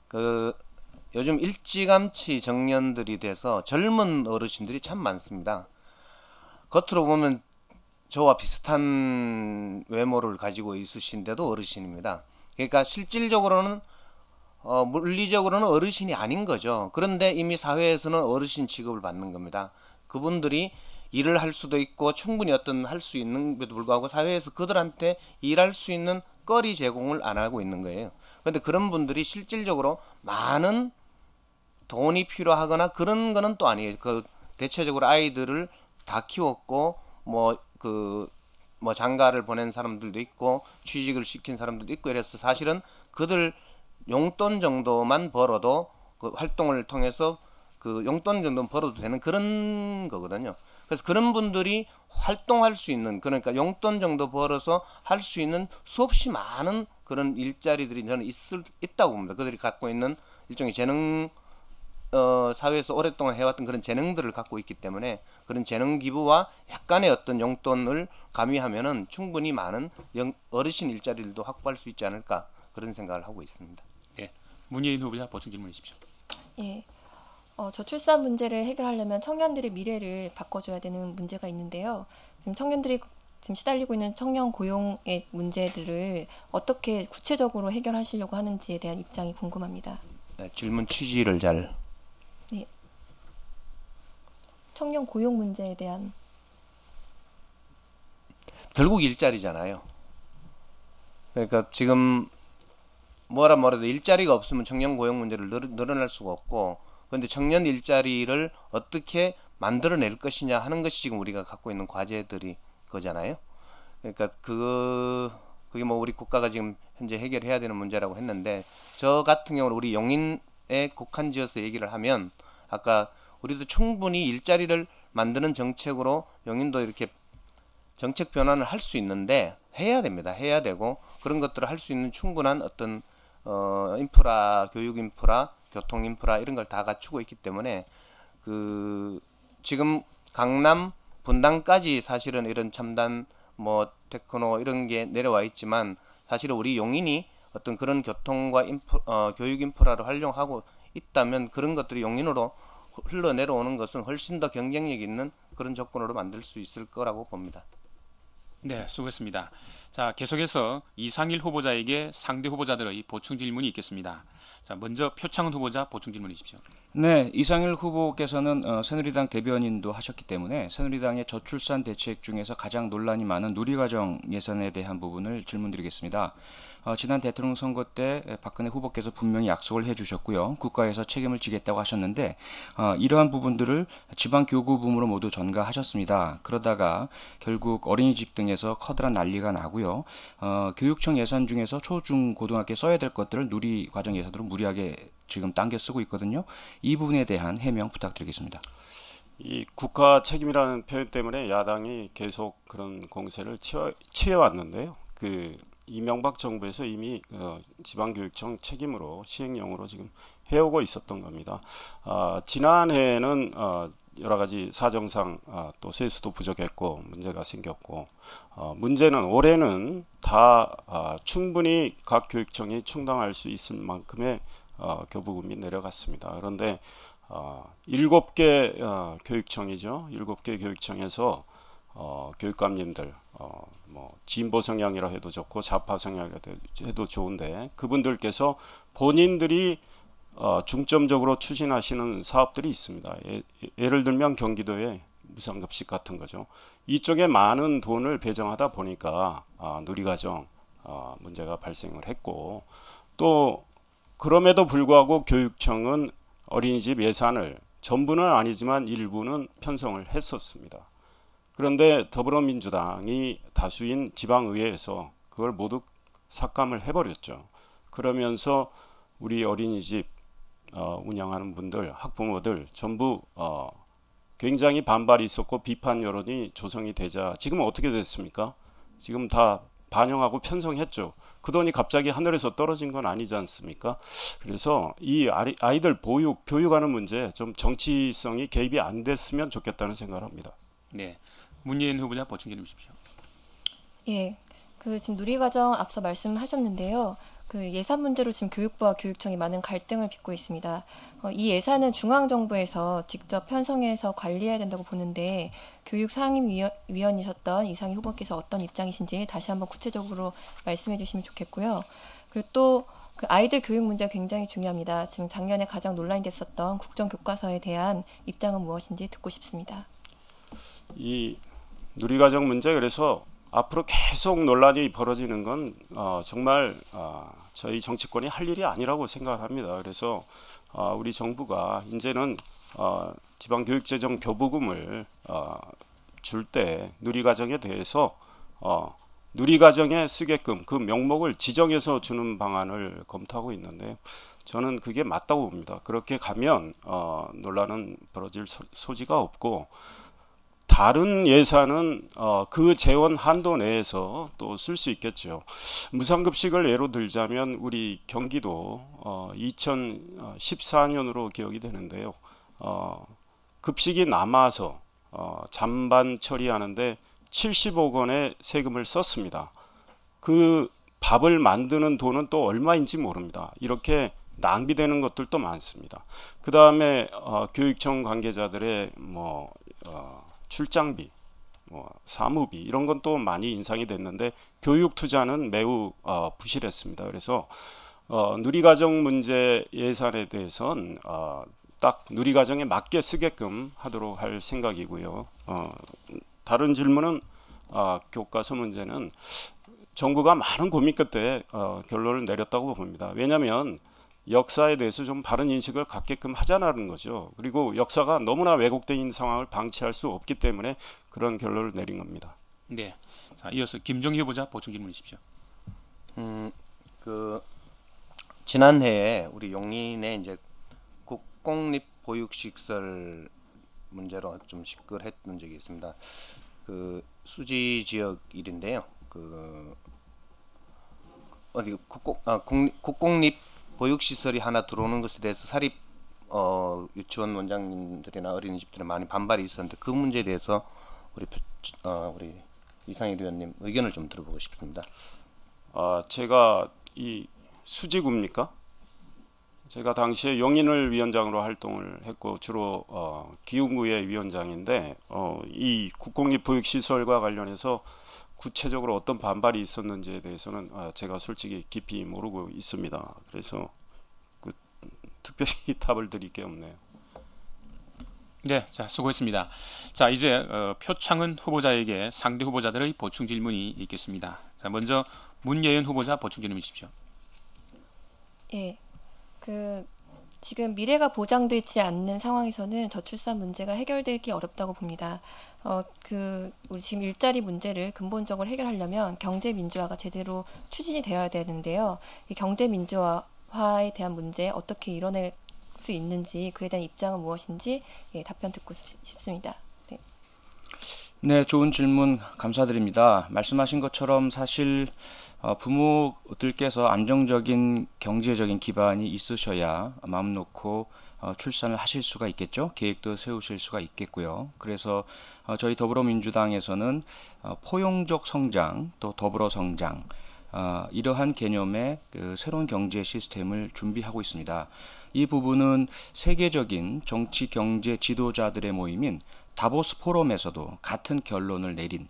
그 요즘 일찌감치 정년들이 돼서 젊은 어르신들이 참 많습니다. 겉으로 보면 저와 비슷한 외모를 가지고 있으신데도 어르신입니다. 그러니까 실질적으로는 물리적으로는 어르신이 아닌 거죠. 그런데 이미 사회에서는 어르신 취급을 받는 겁니다. 그분들이 일을 할 수도 있고 충분히 어떤 할 수 있는데도 불구하고 사회에서 그들한테 일할 수 있는 거리 제공을 안 하고 있는 거예요. 그런데 그런 분들이 실질적으로 많은 돈이 필요하거나 그런 거는 또 아니에요. 그 대체적으로 아이들을 다 키웠고 뭐 장가를 보낸 사람들도 있고 취직을 시킨 사람들도 있고 이래서 사실은 그들 용돈 정도만 벌어도 그 활동을 통해서 그 용돈 정도 벌어도 되는 그런 거거든요. 그래서 그런 분들이 활동할 수 있는, 그러니까 용돈 정도 벌어서 할 수 있는 수없이 많은 그런 일자리들이 저는 있다고 봅니다. 그들이 갖고 있는 일종의 재능, 사회에서 오랫동안 해왔던 그런 재능들을 갖고 있기 때문에 그런 재능 기부와 약간의 어떤 용돈을 가미하면은 충분히 많은 어르신 일자리들도 확보할 수 있지 않을까 그런 생각을 하고 있습니다. 예. 문예인 후보자 보충 질문해 주십시오. 예. 저출산 문제를 해결하려면 청년들의 미래를 바꿔줘야 되는 문제가 있는데요. 지금 청년들이 지금 시달리고 있는 청년 고용의 문제들을 어떻게 구체적으로 해결하시려고 하는지에 대한 입장이 궁금합니다. 네, 질문 취지를 잘. 네. 청년 고용 문제에 대한. 결국 일자리잖아요. 그러니까 지금 뭐라도 일자리가 없으면 청년 고용 문제를 늘어날 수가 없고, 그런데 청년 일자리를 어떻게 만들어낼 것이냐 하는 것이 지금 우리가 갖고 있는 과제들이 거잖아요. 그러니까 그게 뭐 우리 국가가 지금 현재 해결해야 되는 문제라고 했는데, 저 같은 경우는 우리 용인에 국한지어서 얘기를 하면 아까 우리도 충분히 일자리를 만드는 정책으로 용인도 이렇게 정책 변환을 할 수 있는데 해야 됩니다. 해야 되고 그런 것들을 할 수 있는 충분한 어떤 인프라, 교육 인프라, 교통 인프라 이런 걸 다 갖추고 있기 때문에 지금 강남 분당까지 사실은 이런 첨단 뭐 테크노 이런 게 내려와 있지만 사실은 우리 용인이 어떤 그런 교통과 교육 인프라를 활용하고 있다면 그런 것들이 용인으로 흘러내려오는 것은 훨씬 더 경쟁력 있는 그런 조건으로 만들 수 있을 거라고 봅니다. 네, 수고했습니다. 자, 계속해서 이상일 후보자에게 상대 후보자들의 보충 질문이 있겠습니다. 자, 먼저 표창원 후보자 보충 질문해 주십시오. 네, 이상일 후보께서는 새누리당 대변인도 하셨기 때문에 새누리당의 저출산 대책 중에서 가장 논란이 많은 누리과정 예산에 대한 부분을 질문드리겠습니다. 지난 대통령 선거 때 박근혜 후보께서 분명히 약속을 해주셨고요. 국가에서 책임을 지겠다고 하셨는데 이러한 부분들을 지방교구부문으로 모두 전가하셨습니다. 그러다가 결국 어린이집 등에서 커다란 난리가 나고요. 교육청 예산 중에서 초, 중, 고등학교에 써야 될 것들을 누리과정 예산으로 무리하게 지금 당겨 쓰고 있거든요. 이 부분에 대한 해명 부탁드리겠습니다. 이 국가 책임이라는 표현 때문에 야당이 계속 그런 공세를 취해왔는데요. 이명박 정부에서 이미 지방교육청 책임으로 시행령으로 지금 해오고 있었던 겁니다. 지난해에는 여러 가지 사정상 또 세수도 부족했고 문제가 생겼고 문제는 올해는 다 충분히 각 교육청이 충당할 수 있을 만큼의 교부금이 내려갔습니다. 그런데 7개 교육청이죠. 7개 교육청에서 교육감님들 뭐 진보 성향이라 해도 좋고 좌파 성향이라 해도 좋은데 그분들께서 본인들이 중점적으로 추진하시는 사업들이 있습니다. 예를 들면 경기도의 무상급식 같은 거죠. 이쪽에 많은 돈을 배정하다 보니까 누리과정 문제가 발생을 했고 또 그럼에도 불구하고 교육청은 어린이집 예산을 전부는 아니지만 일부는 편성을 했었습니다. 그런데 더불어민주당이 다수인 지방의회에서 그걸 모두 삭감을 해버렸죠. 그러면서 우리 어린이집 운영하는 분들, 학부모들 전부 굉장히 반발이 있었고 비판 여론이 조성이 되자 지금 어떻게 됐습니까? 지금 다 반영하고 편성했죠. 그 돈이 갑자기 하늘에서 떨어진 건 아니지 않습니까? 그래서 이 아이들 보육, 교육하는 문제 좀 정치성이 개입이 안 됐으면 좋겠다는 생각을 합니다. 네, 문예인 후보자 보충 질문 주십시오. 예, 지금 누리과정 앞서 말씀하셨는데요. 예산 문제로 지금 교육부와 교육청이 많은 갈등을 빚고 있습니다. 이 예산은 중앙정부에서 직접 편성해서 관리해야 된다고 보는데 교육상임위원이셨던 이상일 후보께서 어떤 입장이신지 다시 한번 구체적으로 말씀해 주시면 좋겠고요. 그리고 또 그 아이들 교육 문제가 굉장히 중요합니다. 지금 작년에 가장 논란이 됐었던 국정교과서에 대한 입장은 무엇인지 듣고 싶습니다. 이 누리과정 문제, 그래서 앞으로 계속 논란이 벌어지는 건 정말 저희 정치권이 할 일이 아니라고 생각합니다. 그래서 우리 정부가 이제는 지방교육재정 교부금을 줄 때 누리과정에 대해서 누리과정에 쓰게끔 그 명목을 지정해서 주는 방안을 검토하고 있는데, 저는 그게 맞다고 봅니다. 그렇게 가면 논란은 벌어질 소지가 없고, 다른 예산은 그 재원 한도 내에서 또 쓸 수 있겠죠. 무상급식을 예로 들자면 우리 경기도 2014년으로 기억이 되는데요. 급식이 남아서 잔반 처리하는데 70억 원의 세금을 썼습니다. 그 밥을 만드는 돈은 또 얼마인지 모릅니다. 이렇게 낭비되는 것들도 많습니다. 그 다음에 교육청 관계자들의 출장비, 사무비 이런 건 또 많이 인상이 됐는데, 교육 투자는 매우 부실했습니다. 그래서 누리과정 문제 예산에 대해서는 딱 누리과정에 맞게 쓰게끔 하도록 할 생각이고요. 다른 질문은 교과서 문제는 정부가 많은 고민 끝에 결론을 내렸다고 봅니다. 왜냐하면 역사에 대해서 좀 바른 인식을 갖게끔 하자는 거죠. 그리고 역사가 너무나 왜곡되어 있는 상황을 방치할 수 없기 때문에 그런 결론을 내린 겁니다. 네. 자, 이어서 김정희 후보자 보충 질문 주십시오. 지난해에 우리 용인에 이제 국공립 보육시설 문제로 좀 시끌했던 적이 있습니다. 그 수지 지역 일인데요. 국공립 보육시설이 하나 들어오는 것에 대해서 사립 유치원 원장님들이나 어린이집들이 많이 반발이 있었는데, 그 문제에 대해서 우리 이상일 의원님 의견을 좀 들어보고 싶습니다. 제가 이 수지구입니까? 제가 당시에 용인을 위원장으로 활동을 했고 주로 기흥구의 위원장인데, 이 국공립 보육시설과 관련해서 구체적으로 어떤 반발이 있었는지에 대해서는 제가 솔직히 깊이 모르고 있습니다. 그래서 특별히 답을 드릴 게 없네요. 네, 자, 수고했습니다. 자, 이제 표창은 후보자에게 상대 후보자들의 보충 질문이 있겠습니다. 자, 먼저 문예은 후보자 보충 질문 주십시오. 예, 지금 미래가 보장되지 않는 상황에서는 저출산 문제가 해결되기 어렵다고 봅니다. 우리 지금 일자리 문제를 근본적으로 해결하려면 경제 민주화가 제대로 추진이 되어야 되는데요. 이 경제 민주화에 대한 문제 어떻게 이뤄낼 수 있는지, 그에 대한 입장은 무엇인지 답변 듣고 싶습니다. 네. 네, 좋은 질문 감사드립니다. 말씀하신 것처럼 사실 부모들께서 안정적인 경제적인 기반이 있으셔야 마음 놓고 출산을 하실 수가 있겠죠. 계획도 세우실 수가 있겠고요. 그래서 저희 더불어민주당에서는 포용적 성장, 또 더불어 성장, 이러한 개념의 새로운 경제 시스템을 준비하고 있습니다. 이 부분은 세계적인 정치 경제 지도자들의 모임인 다보스 포럼에서도 같은 결론을 내린,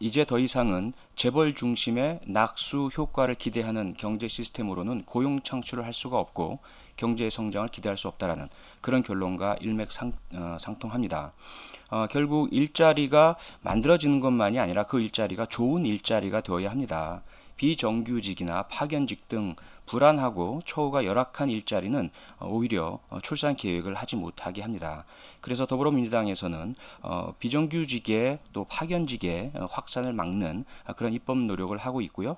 이제 더 이상은 재벌 중심의 낙수 효과를 기대하는 경제 시스템으로는 고용 창출을 할 수가 없고 경제의 성장을 기대할 수 없다라는 그런 결론과 일맥상통합니다. 결국 일자리가 만들어지는 것만이 아니라 그 일자리가 좋은 일자리가 되어야 합니다. 비정규직이나 파견직 등 불안하고 처우가 열악한 일자리는 오히려 출산 계획을 하지 못하게 합니다. 그래서 더불어민주당에서는 비정규직의 또 파견직의 확산을 막는 그런 입법 노력을 하고 있고요.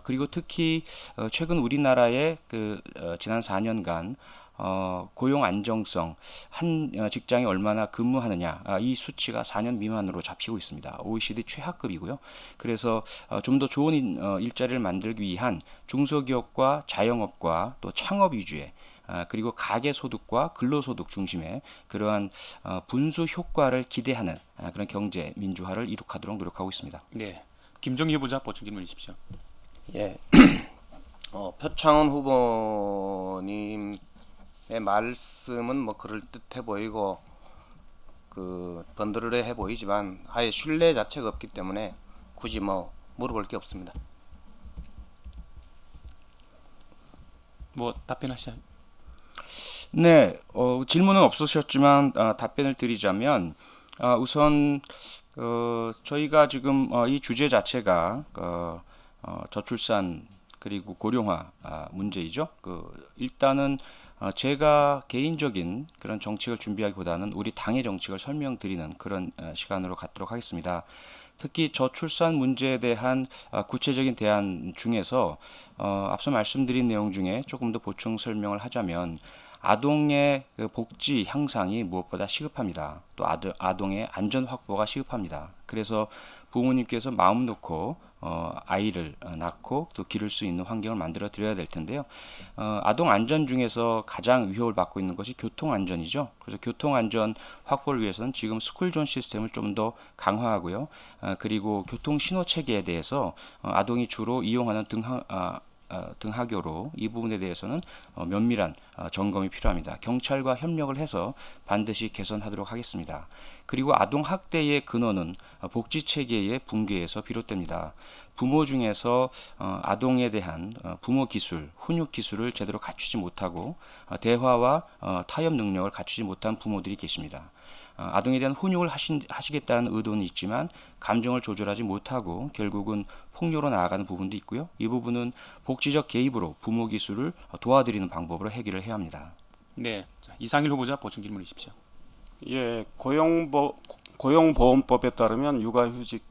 그리고 특히 최근 우리나라의 지난 4년간 고용 안정성, 한 직장에 얼마나 근무하느냐, 이 수치가 4년 미만으로 잡히고 있습니다. OECD 최하급이고요. 그래서 좀 더 좋은 일자리를 만들기 위한 중소기업과 자영업과 또 창업 위주의, 그리고 가계소득과 근로소득 중심의 그러한 분수 효과를 기대하는 그런 경제 민주화를 이룩하도록 노력하고 있습니다. 네, 김정희 후보자 보충 질문 주십시오. 예, 표창원 후보님 말씀은 그럴 듯해 보이고 번드르르해 보이지만 아예 신뢰 자체가 없기 때문에 굳이 물어볼 게 없습니다. 뭐 답변하셔야. 네, 질문은 없으셨지만 답변을 드리자면 우선 저희가 지금 이 주제 자체가 저출산 그리고 고령화 문제이죠. 일단은 제가 개인적인 그런 정책을 준비하기보다는 우리 당의 정책을 설명드리는 그런 시간으로 갖도록 하겠습니다. 특히 저출산 문제에 대한 구체적인 대안 중에서 앞서 말씀드린 내용 중에 조금 더 보충 설명을 하자면 아동의 그 복지 향상이 무엇보다 시급합니다. 또 아동의 안전 확보가 시급합니다. 그래서 부모님께서 마음 놓고 아이를 낳고 또 기를 수 있는 환경을 만들어 드려야 될 텐데요. 아동 안전 중에서 가장 위협을 받고 있는 것이 교통 안전이죠. 그래서 교통 안전 확보를 위해서는 지금 스쿨존 시스템을 좀 더 강화하고요. 그리고 교통 신호 체계에 대해서 아동이 주로 이용하는 등하교로 이 부분에 대해서는 면밀한 점검이 필요합니다. 경찰과 협력을 해서 반드시 개선하도록 하겠습니다. 그리고 아동 학대의 근원은 복지 체계의 붕괴에서 비롯됩니다. 부모 중에서 아동에 대한 부모 기술, 훈육 기술을 제대로 갖추지 못하고 대화와 타협 능력을 갖추지 못한 부모들이 계십니다. 아동에 대한 훈육을 하시겠다는 의도는 있지만 감정을 조절하지 못하고 결국은 폭력으로 나아가는 부분도 있고요. 이 부분은 복지적 개입으로 부모 기술을 도와드리는 방법으로 해결을 해야 합니다. 네, 자, 이상일 후보자 보충 질문해 주십시오. 예, 고용보험법에 따르면 육아휴직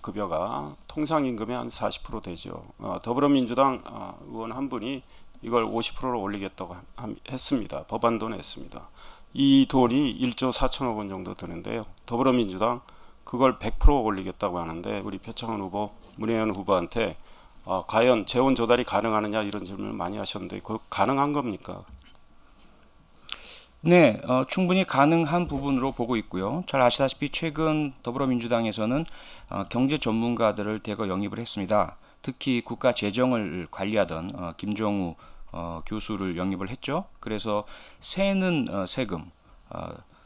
급여가 통상임금의 한 40% 되죠. 더불어민주당 의원 한 분이 이걸 50%로 올리겠다고 했습니다. 법안도 냈습니다. 이 돈이 1조 4천억 원 정도 드는데요. 더불어민주당 그걸 100% 올리겠다고 하는데 우리 표창원 후보, 문혜연 후보한테 과연 재원 조달이 가능하느냐 이런 질문을 많이 하셨는데 그거 가능한 겁니까? 네, 충분히 가능한 부분으로 보고 있고요. 잘 아시다시피 최근 더불어민주당에서는 경제 전문가들을 대거 영입을 했습니다. 특히 국가 재정을 관리하던 김종우 교수를 영입을 했죠. 그래서 새는 세금,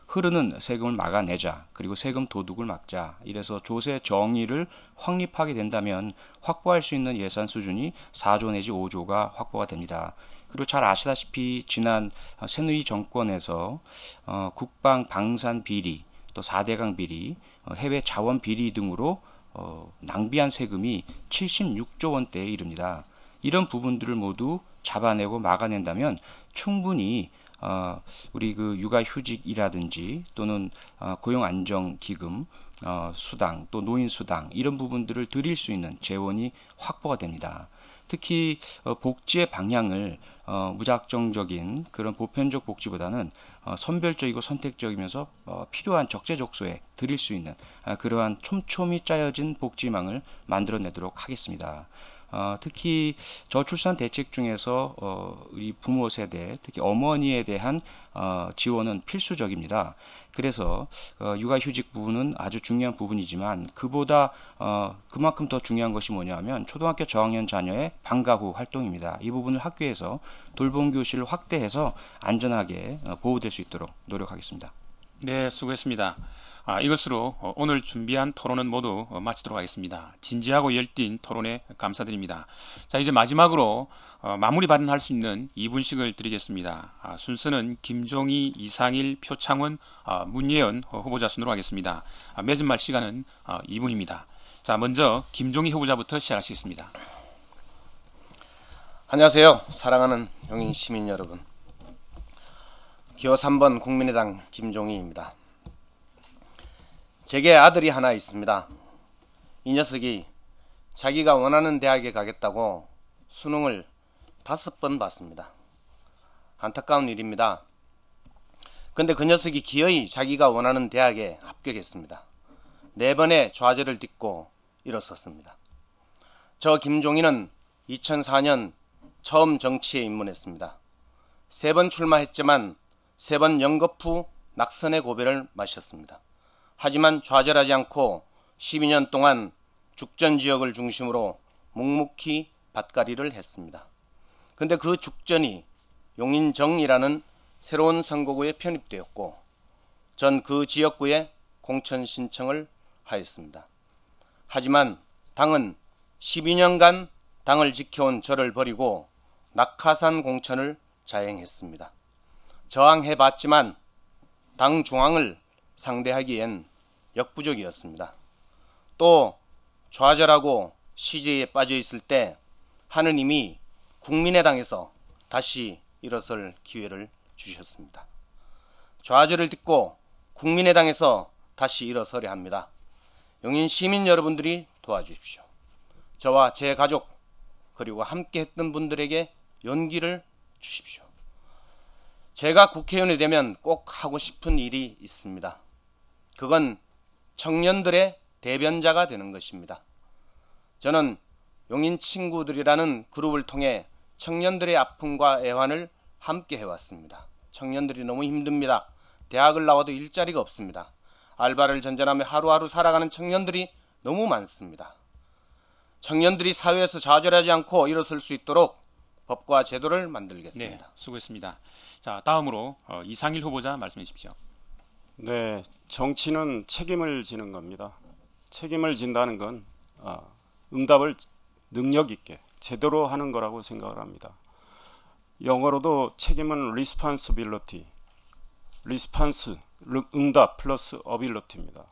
흐르는 세금을 막아내자. 그리고 세금 도둑을 막자. 이래서 조세 정의를 확립하게 된다면 확보할 수 있는 예산 수준이 4조 내지 5조가 확보가 됩니다. 그리고 잘 아시다시피 지난 새누리 정권에서 국방 방산 비리, 또 4대강 비리, 해외 자원 비리 등으로 낭비한 세금이 76조 원대에 이릅니다. 이런 부분들을 모두 잡아내고 막아낸다면 충분히 우리 그 육아휴직이라든지 또는 고용안정기금, 수당, 또 노인수당 이런 부분들을 드릴 수 있는 재원이 확보가 됩니다. 특히 복지의 방향을 무작정적인 그런 보편적 복지보다는 선별적이고 선택적이면서 필요한 적재적소에 드릴 수 있는 그러한 촘촘히 짜여진 복지망을 만들어내도록 하겠습니다. 특히 저출산 대책 중에서 우리 부모 세대, 특히 어머니에 대한 지원은 필수적입니다. 그래서 육아휴직 부분은 아주 중요한 부분이지만 그보다 그만큼 더 중요한 것이 뭐냐면 초등학교 저학년 자녀의 방과 후 활동입니다. 이 부분을 학교에서 돌봄 교실을 확대해서 안전하게 보호될 수 있도록 노력하겠습니다. 네, 수고했습니다. 이것으로 오늘 준비한 토론은 모두 마치도록 하겠습니다. 진지하고 열띤 토론에 감사드립니다. 자, 이제 마지막으로 마무리 발언할 수 있는 2분씩을 드리겠습니다. 순서는 김종희, 이상일, 표창원, 문예연 후보자 순으로 하겠습니다. 맺은 말 시간은 2분입니다. 자, 먼저 김종희 후보자부터 시작하시겠습니다. 안녕하세요. 사랑하는 용인 시민 여러분. 기호 3번 국민의당 김종희입니다. 제게 아들이 하나 있습니다. 이 녀석이 자기가 원하는 대학에 가겠다고 수능을 5번 봤습니다. 안타까운 일입니다. 근데 그 녀석이 기어이 자기가 원하는 대학에 합격했습니다. 4번의 좌절을 딛고 일어섰습니다. 저 김종희는 2004년 처음 정치에 입문했습니다. 3번 출마했지만 3번 연급 후 낙선의 고배를 마셨습니다. 하지만 좌절하지 않고 12년 동안 죽전 지역을 중심으로 묵묵히 밭갈이를 했습니다. 근데 그 죽전이 용인정이라는 새로운 선거구에 편입되었고 전 그 지역구에 공천 신청을 하였습니다. 하지만 당은 12년간 당을 지켜온 저를 버리고 낙하산 공천을 자행했습니다. 저항해봤지만 당 중앙을 상대하기엔 역부족이었습니다. 또 좌절하고 시제에 빠져 있을 때 하느님이 국민의당에서 다시 일어설 기회를 주셨습니다. 좌절을 딛고 국민의당에서 다시 일어서려 합니다. 용인 시민 여러분들이 도와주십시오. 저와 제 가족 그리고 함께 했던 분들에게 용기를 주십시오. 제가 국회의원이 되면 꼭 하고 싶은 일이 있습니다. 그건 청년들의 대변자가 되는 것입니다. 저는 용인 친구들이라는 그룹을 통해 청년들의 아픔과 애환을 함께 해왔습니다. 청년들이 너무 힘듭니다. 대학을 나와도 일자리가 없습니다. 알바를 전전하며 하루하루 살아가는 청년들이 너무 많습니다. 청년들이 사회에서 좌절하지 않고 일어설 수 있도록 법과 제도를 만들겠습니다. 네, 수고했습니다. 자, 다음으로 이상일 후보자 말씀해 주십시오. 네, 정치는 책임을 지는 겁니다. 책임을 진다는 건 응답을 능력 있게 제대로 하는 거라고 생각을 합니다. 영어로도 책임은 responsibility, response, 응답 플러스 ability입니다.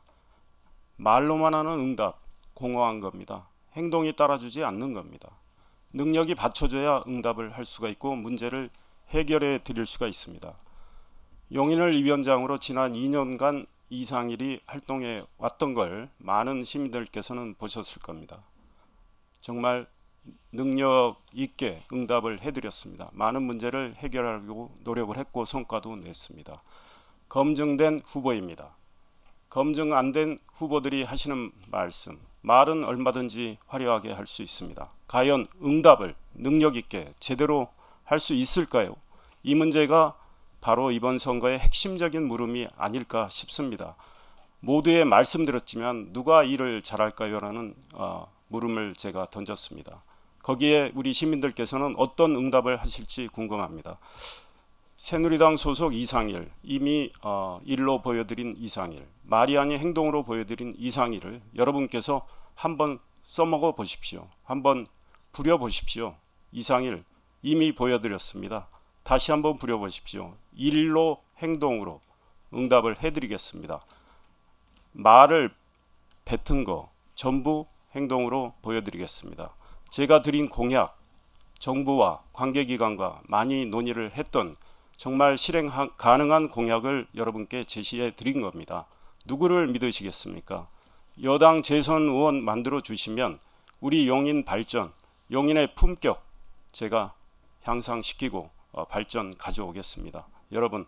말로만 하는 응답, 공허한 겁니다. 행동이 따라주지 않는 겁니다. 능력이 받쳐줘야 응답을 할 수가 있고 문제를 해결해 드릴 수가 있습니다. 용인을 위원장으로 지난 2년간 이상일이 활동해 왔던 걸 많은 시민들께서는 보셨을 겁니다. 정말 능력 있게 응답을 해드렸습니다. 많은 문제를 해결하려고 노력을 했고 성과도 냈습니다. 검증된 후보입니다. 검증 안 된 후보들이 하시는 말은 얼마든지 화려하게 할 수 있습니다. 과연 응답을 능력 있게 제대로 할 수 있을까요? 이 문제가 바로 이번 선거의 핵심적인 물음이 아닐까 싶습니다. 모두의 말씀드렸지만 누가 일을 잘할까요? 라는 물음을 제가 던졌습니다. 거기에 우리 시민들께서는 어떤 응답을 하실지 궁금합니다. 새누리당 소속 이상일, 이미 일로 보여드린 이상일, 말이 아닌 행동으로 보여드린 이상일을 여러분께서 한번 써먹어 보십시오. 한번 부려보십시오. 이상일 이미 보여드렸습니다. 다시 한번 부려보십시오. 일로 행동으로 응답을 해드리겠습니다. 말을 뱉은 거 전부 행동으로 보여드리겠습니다. 제가 드린 공약, 정부와 관계기관과 많이 논의를 했던 정말 실행 가능한 공약을 여러분께 제시해 드린 겁니다. 누구를 믿으시겠습니까? 여당 재선 의원 만들어 주시면 우리 용인 발전, 용인의 품격 제가 향상시키고 발전 가져오겠습니다. 여러분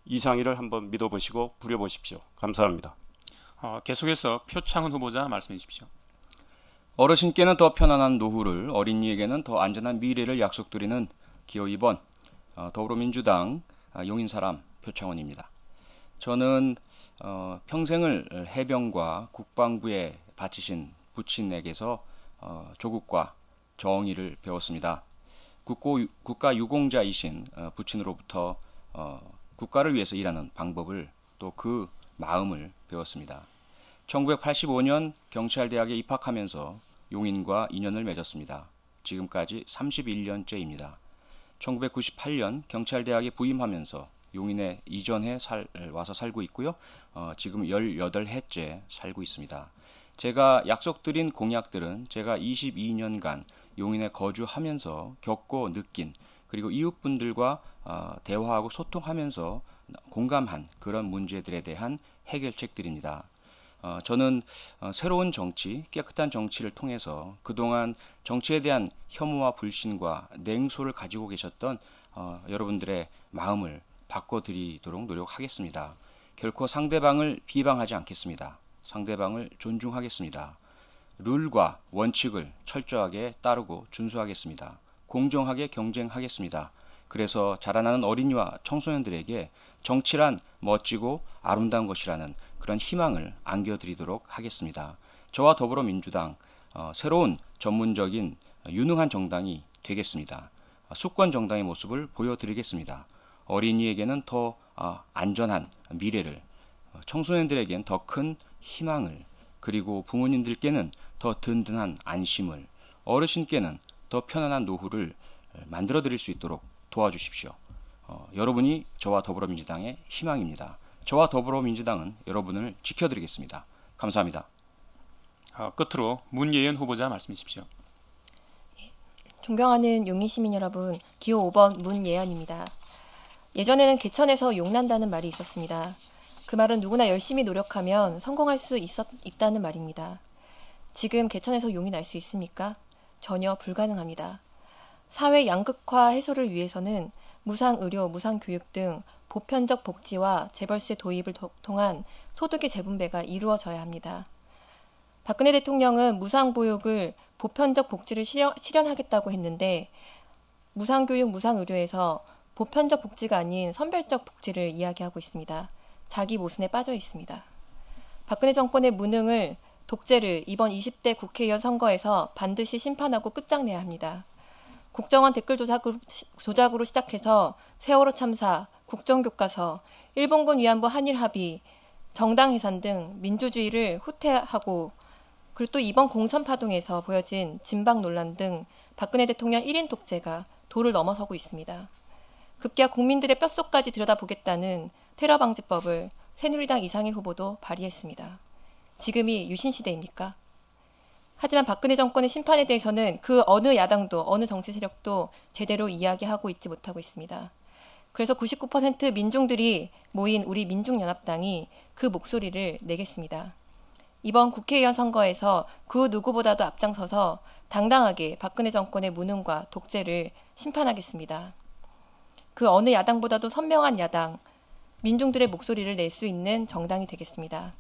이상일을 한번 믿어보시고 부려보십시오. 감사합니다. 계속해서 표창훈 후보자 말씀해 주십시오. 어르신께는 더 편안한 노후를, 어린이에게는 더 안전한 미래를 약속드리는 기호 2번 더불어민주당 용인 사람 표창원입니다. 저는 평생을 해병과 국방부에 바치신 부친에게서 조국과 정의를 배웠습니다. 국가 유공자이신 부친으로부터 국가를 위해서 일하는 방법을 또 그 마음을 배웠습니다. 1985년 경찰대학에 입학하면서 용인과 인연을 맺었습니다. 지금까지 31년째입니다. 1998년 경찰대학에 부임하면서 용인에 이전해 와서 살고 있고요. 지금 18해째 살고 있습니다. 제가 약속드린 공약들은 제가 22년간 용인에 거주하면서 겪고 느낀, 그리고 이웃분들과 대화하고 소통하면서 공감한 그런 문제들에 대한 해결책들입니다. 저는 새로운 정치, 깨끗한 정치를 통해서 그동안 정치에 대한 혐오와 불신과 냉소를 가지고 계셨던 여러분들의 마음을 바꿔드리도록 노력하겠습니다. 결코 상대방을 비방하지 않겠습니다. 상대방을 존중하겠습니다. 룰과 원칙을 철저하게 따르고 준수하겠습니다. 공정하게 경쟁하겠습니다. 그래서 자라나는 어린이와 청소년들에게 정치란 멋지고 아름다운 것이라는 그런 희망을 안겨드리도록 하겠습니다. 저와 더불어민주당 새로운 전문적인 유능한 정당이 되겠습니다. 수권 정당의 모습을 보여드리겠습니다. 어린이에게는 더 안전한 미래를, 청소년들에게는 더 큰 희망을, 그리고 부모님들께는 더 든든한 안심을, 어르신께는 더 편안한 노후를 만들어 드릴 수 있도록 도와주십시오. 여러분이 저와 더불어민주당의 희망입니다. 저와 더불어민주당은 여러분을 지켜드리겠습니다. 감사합니다. 끝으로 문예연 후보자 말씀해 주십시오. 존경하는 용인 시민 여러분, 기호 5번 문예연입니다. 예전에는 개천에서 용난다는 말이 있었습니다. 그 말은 누구나 열심히 노력하면 성공할 수 있다는 말입니다. 지금 개천에서 용이 날 수 있습니까? 전혀 불가능합니다. 사회 양극화 해소를 위해서는 무상의료, 무상교육 등 보편적 복지와 재벌세 도입을 통한 소득의 재분배가 이루어져야 합니다. 박근혜 대통령은 무상보육을 보편적 복지를 실현하겠다고 했는데 무상교육, 무상의료에서 보편적 복지가 아닌 선별적 복지를 이야기하고 있습니다. 자기 모순에 빠져 있습니다. 박근혜 정권의 무능을, 독재를 이번 20대 국회의원 선거에서 반드시 심판하고 끝장내야 합니다. 국정원 댓글 조작으로 시작해서 세월호 참사, 국정교과서, 일본군 위안부 한일 합의, 정당 해산 등 민주주의를 후퇴하고 그리고 또 이번 공천파동에서 보여진 진박 논란 등 박근혜 대통령 1인 독재가 도를 넘어서고 있습니다. 급기야 국민들의 뼛속까지 들여다보겠다는 테러방지법을 새누리당 이상일 후보도 발의했습니다. 지금이 유신시대입니까? 하지만 박근혜 정권의 심판에 대해서는 그 어느 야당도 어느 정치 세력도 제대로 이야기하고 있지 못하고 있습니다. 그래서 99% 민중들이 모인 우리 민중연합당이 그 목소리를 내겠습니다. 이번 국회의원 선거에서 그 누구보다도 앞장서서 당당하게 박근혜 정권의 무능과 독재를 심판하겠습니다. 그 어느 야당보다도 선명한 야당, 민중들의 목소리를 낼 수 있는 정당이 되겠습니다.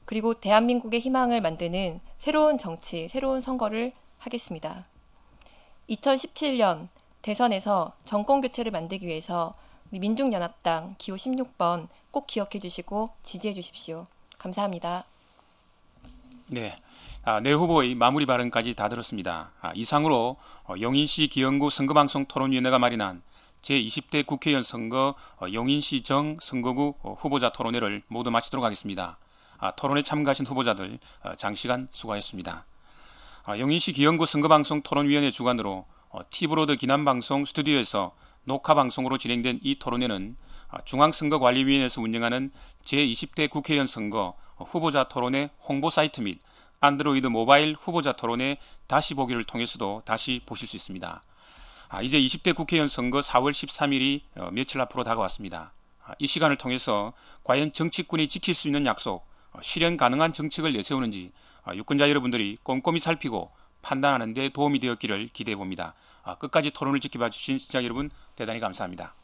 그리고 대한민국의 희망을 만드는 새로운 정치, 새로운 선거를 하겠습니다. 2017년 대선에서 정권교체를 만들기 위해서 우리 민중연합당 기호 16번 꼭 기억해 주시고 지지해 주십시오. 감사합니다. 네, 내 후보의 마무리 발언까지 다 들었습니다. 이상으로 용인시 기흥구 선거방송 토론위원회가 마련한 제20대 국회의원 선거 용인시 정 선거구 후보자 토론회를 모두 마치도록 하겠습니다. 토론에 참가하신 후보자들 장시간 수고하셨습니다. 용인시 기흥구 선거방송 토론위원회 주관으로 티브로드 기남방송 스튜디오에서 녹화방송으로 진행된 이 토론회는 중앙선거관리위원회에서 운영하는 제20대 국회의원 선거 후보자 토론회 홍보 사이트 및 안드로이드 모바일 후보자 토론회 다시 보기를 통해서도 다시 보실 수 있습니다. 이제 20대 국회의원 선거 4월 13일이 며칠 앞으로 다가왔습니다. 이 시간을 통해서 과연 정치권이 지킬 수 있는 약속, 실현 가능한 정책을 내세우는지 유권자 여러분들이 꼼꼼히 살피고 판단하는 데 도움이 되었기를 기대해 봅니다. 끝까지 토론을 지켜봐 주신 시청자 여러분 대단히 감사합니다.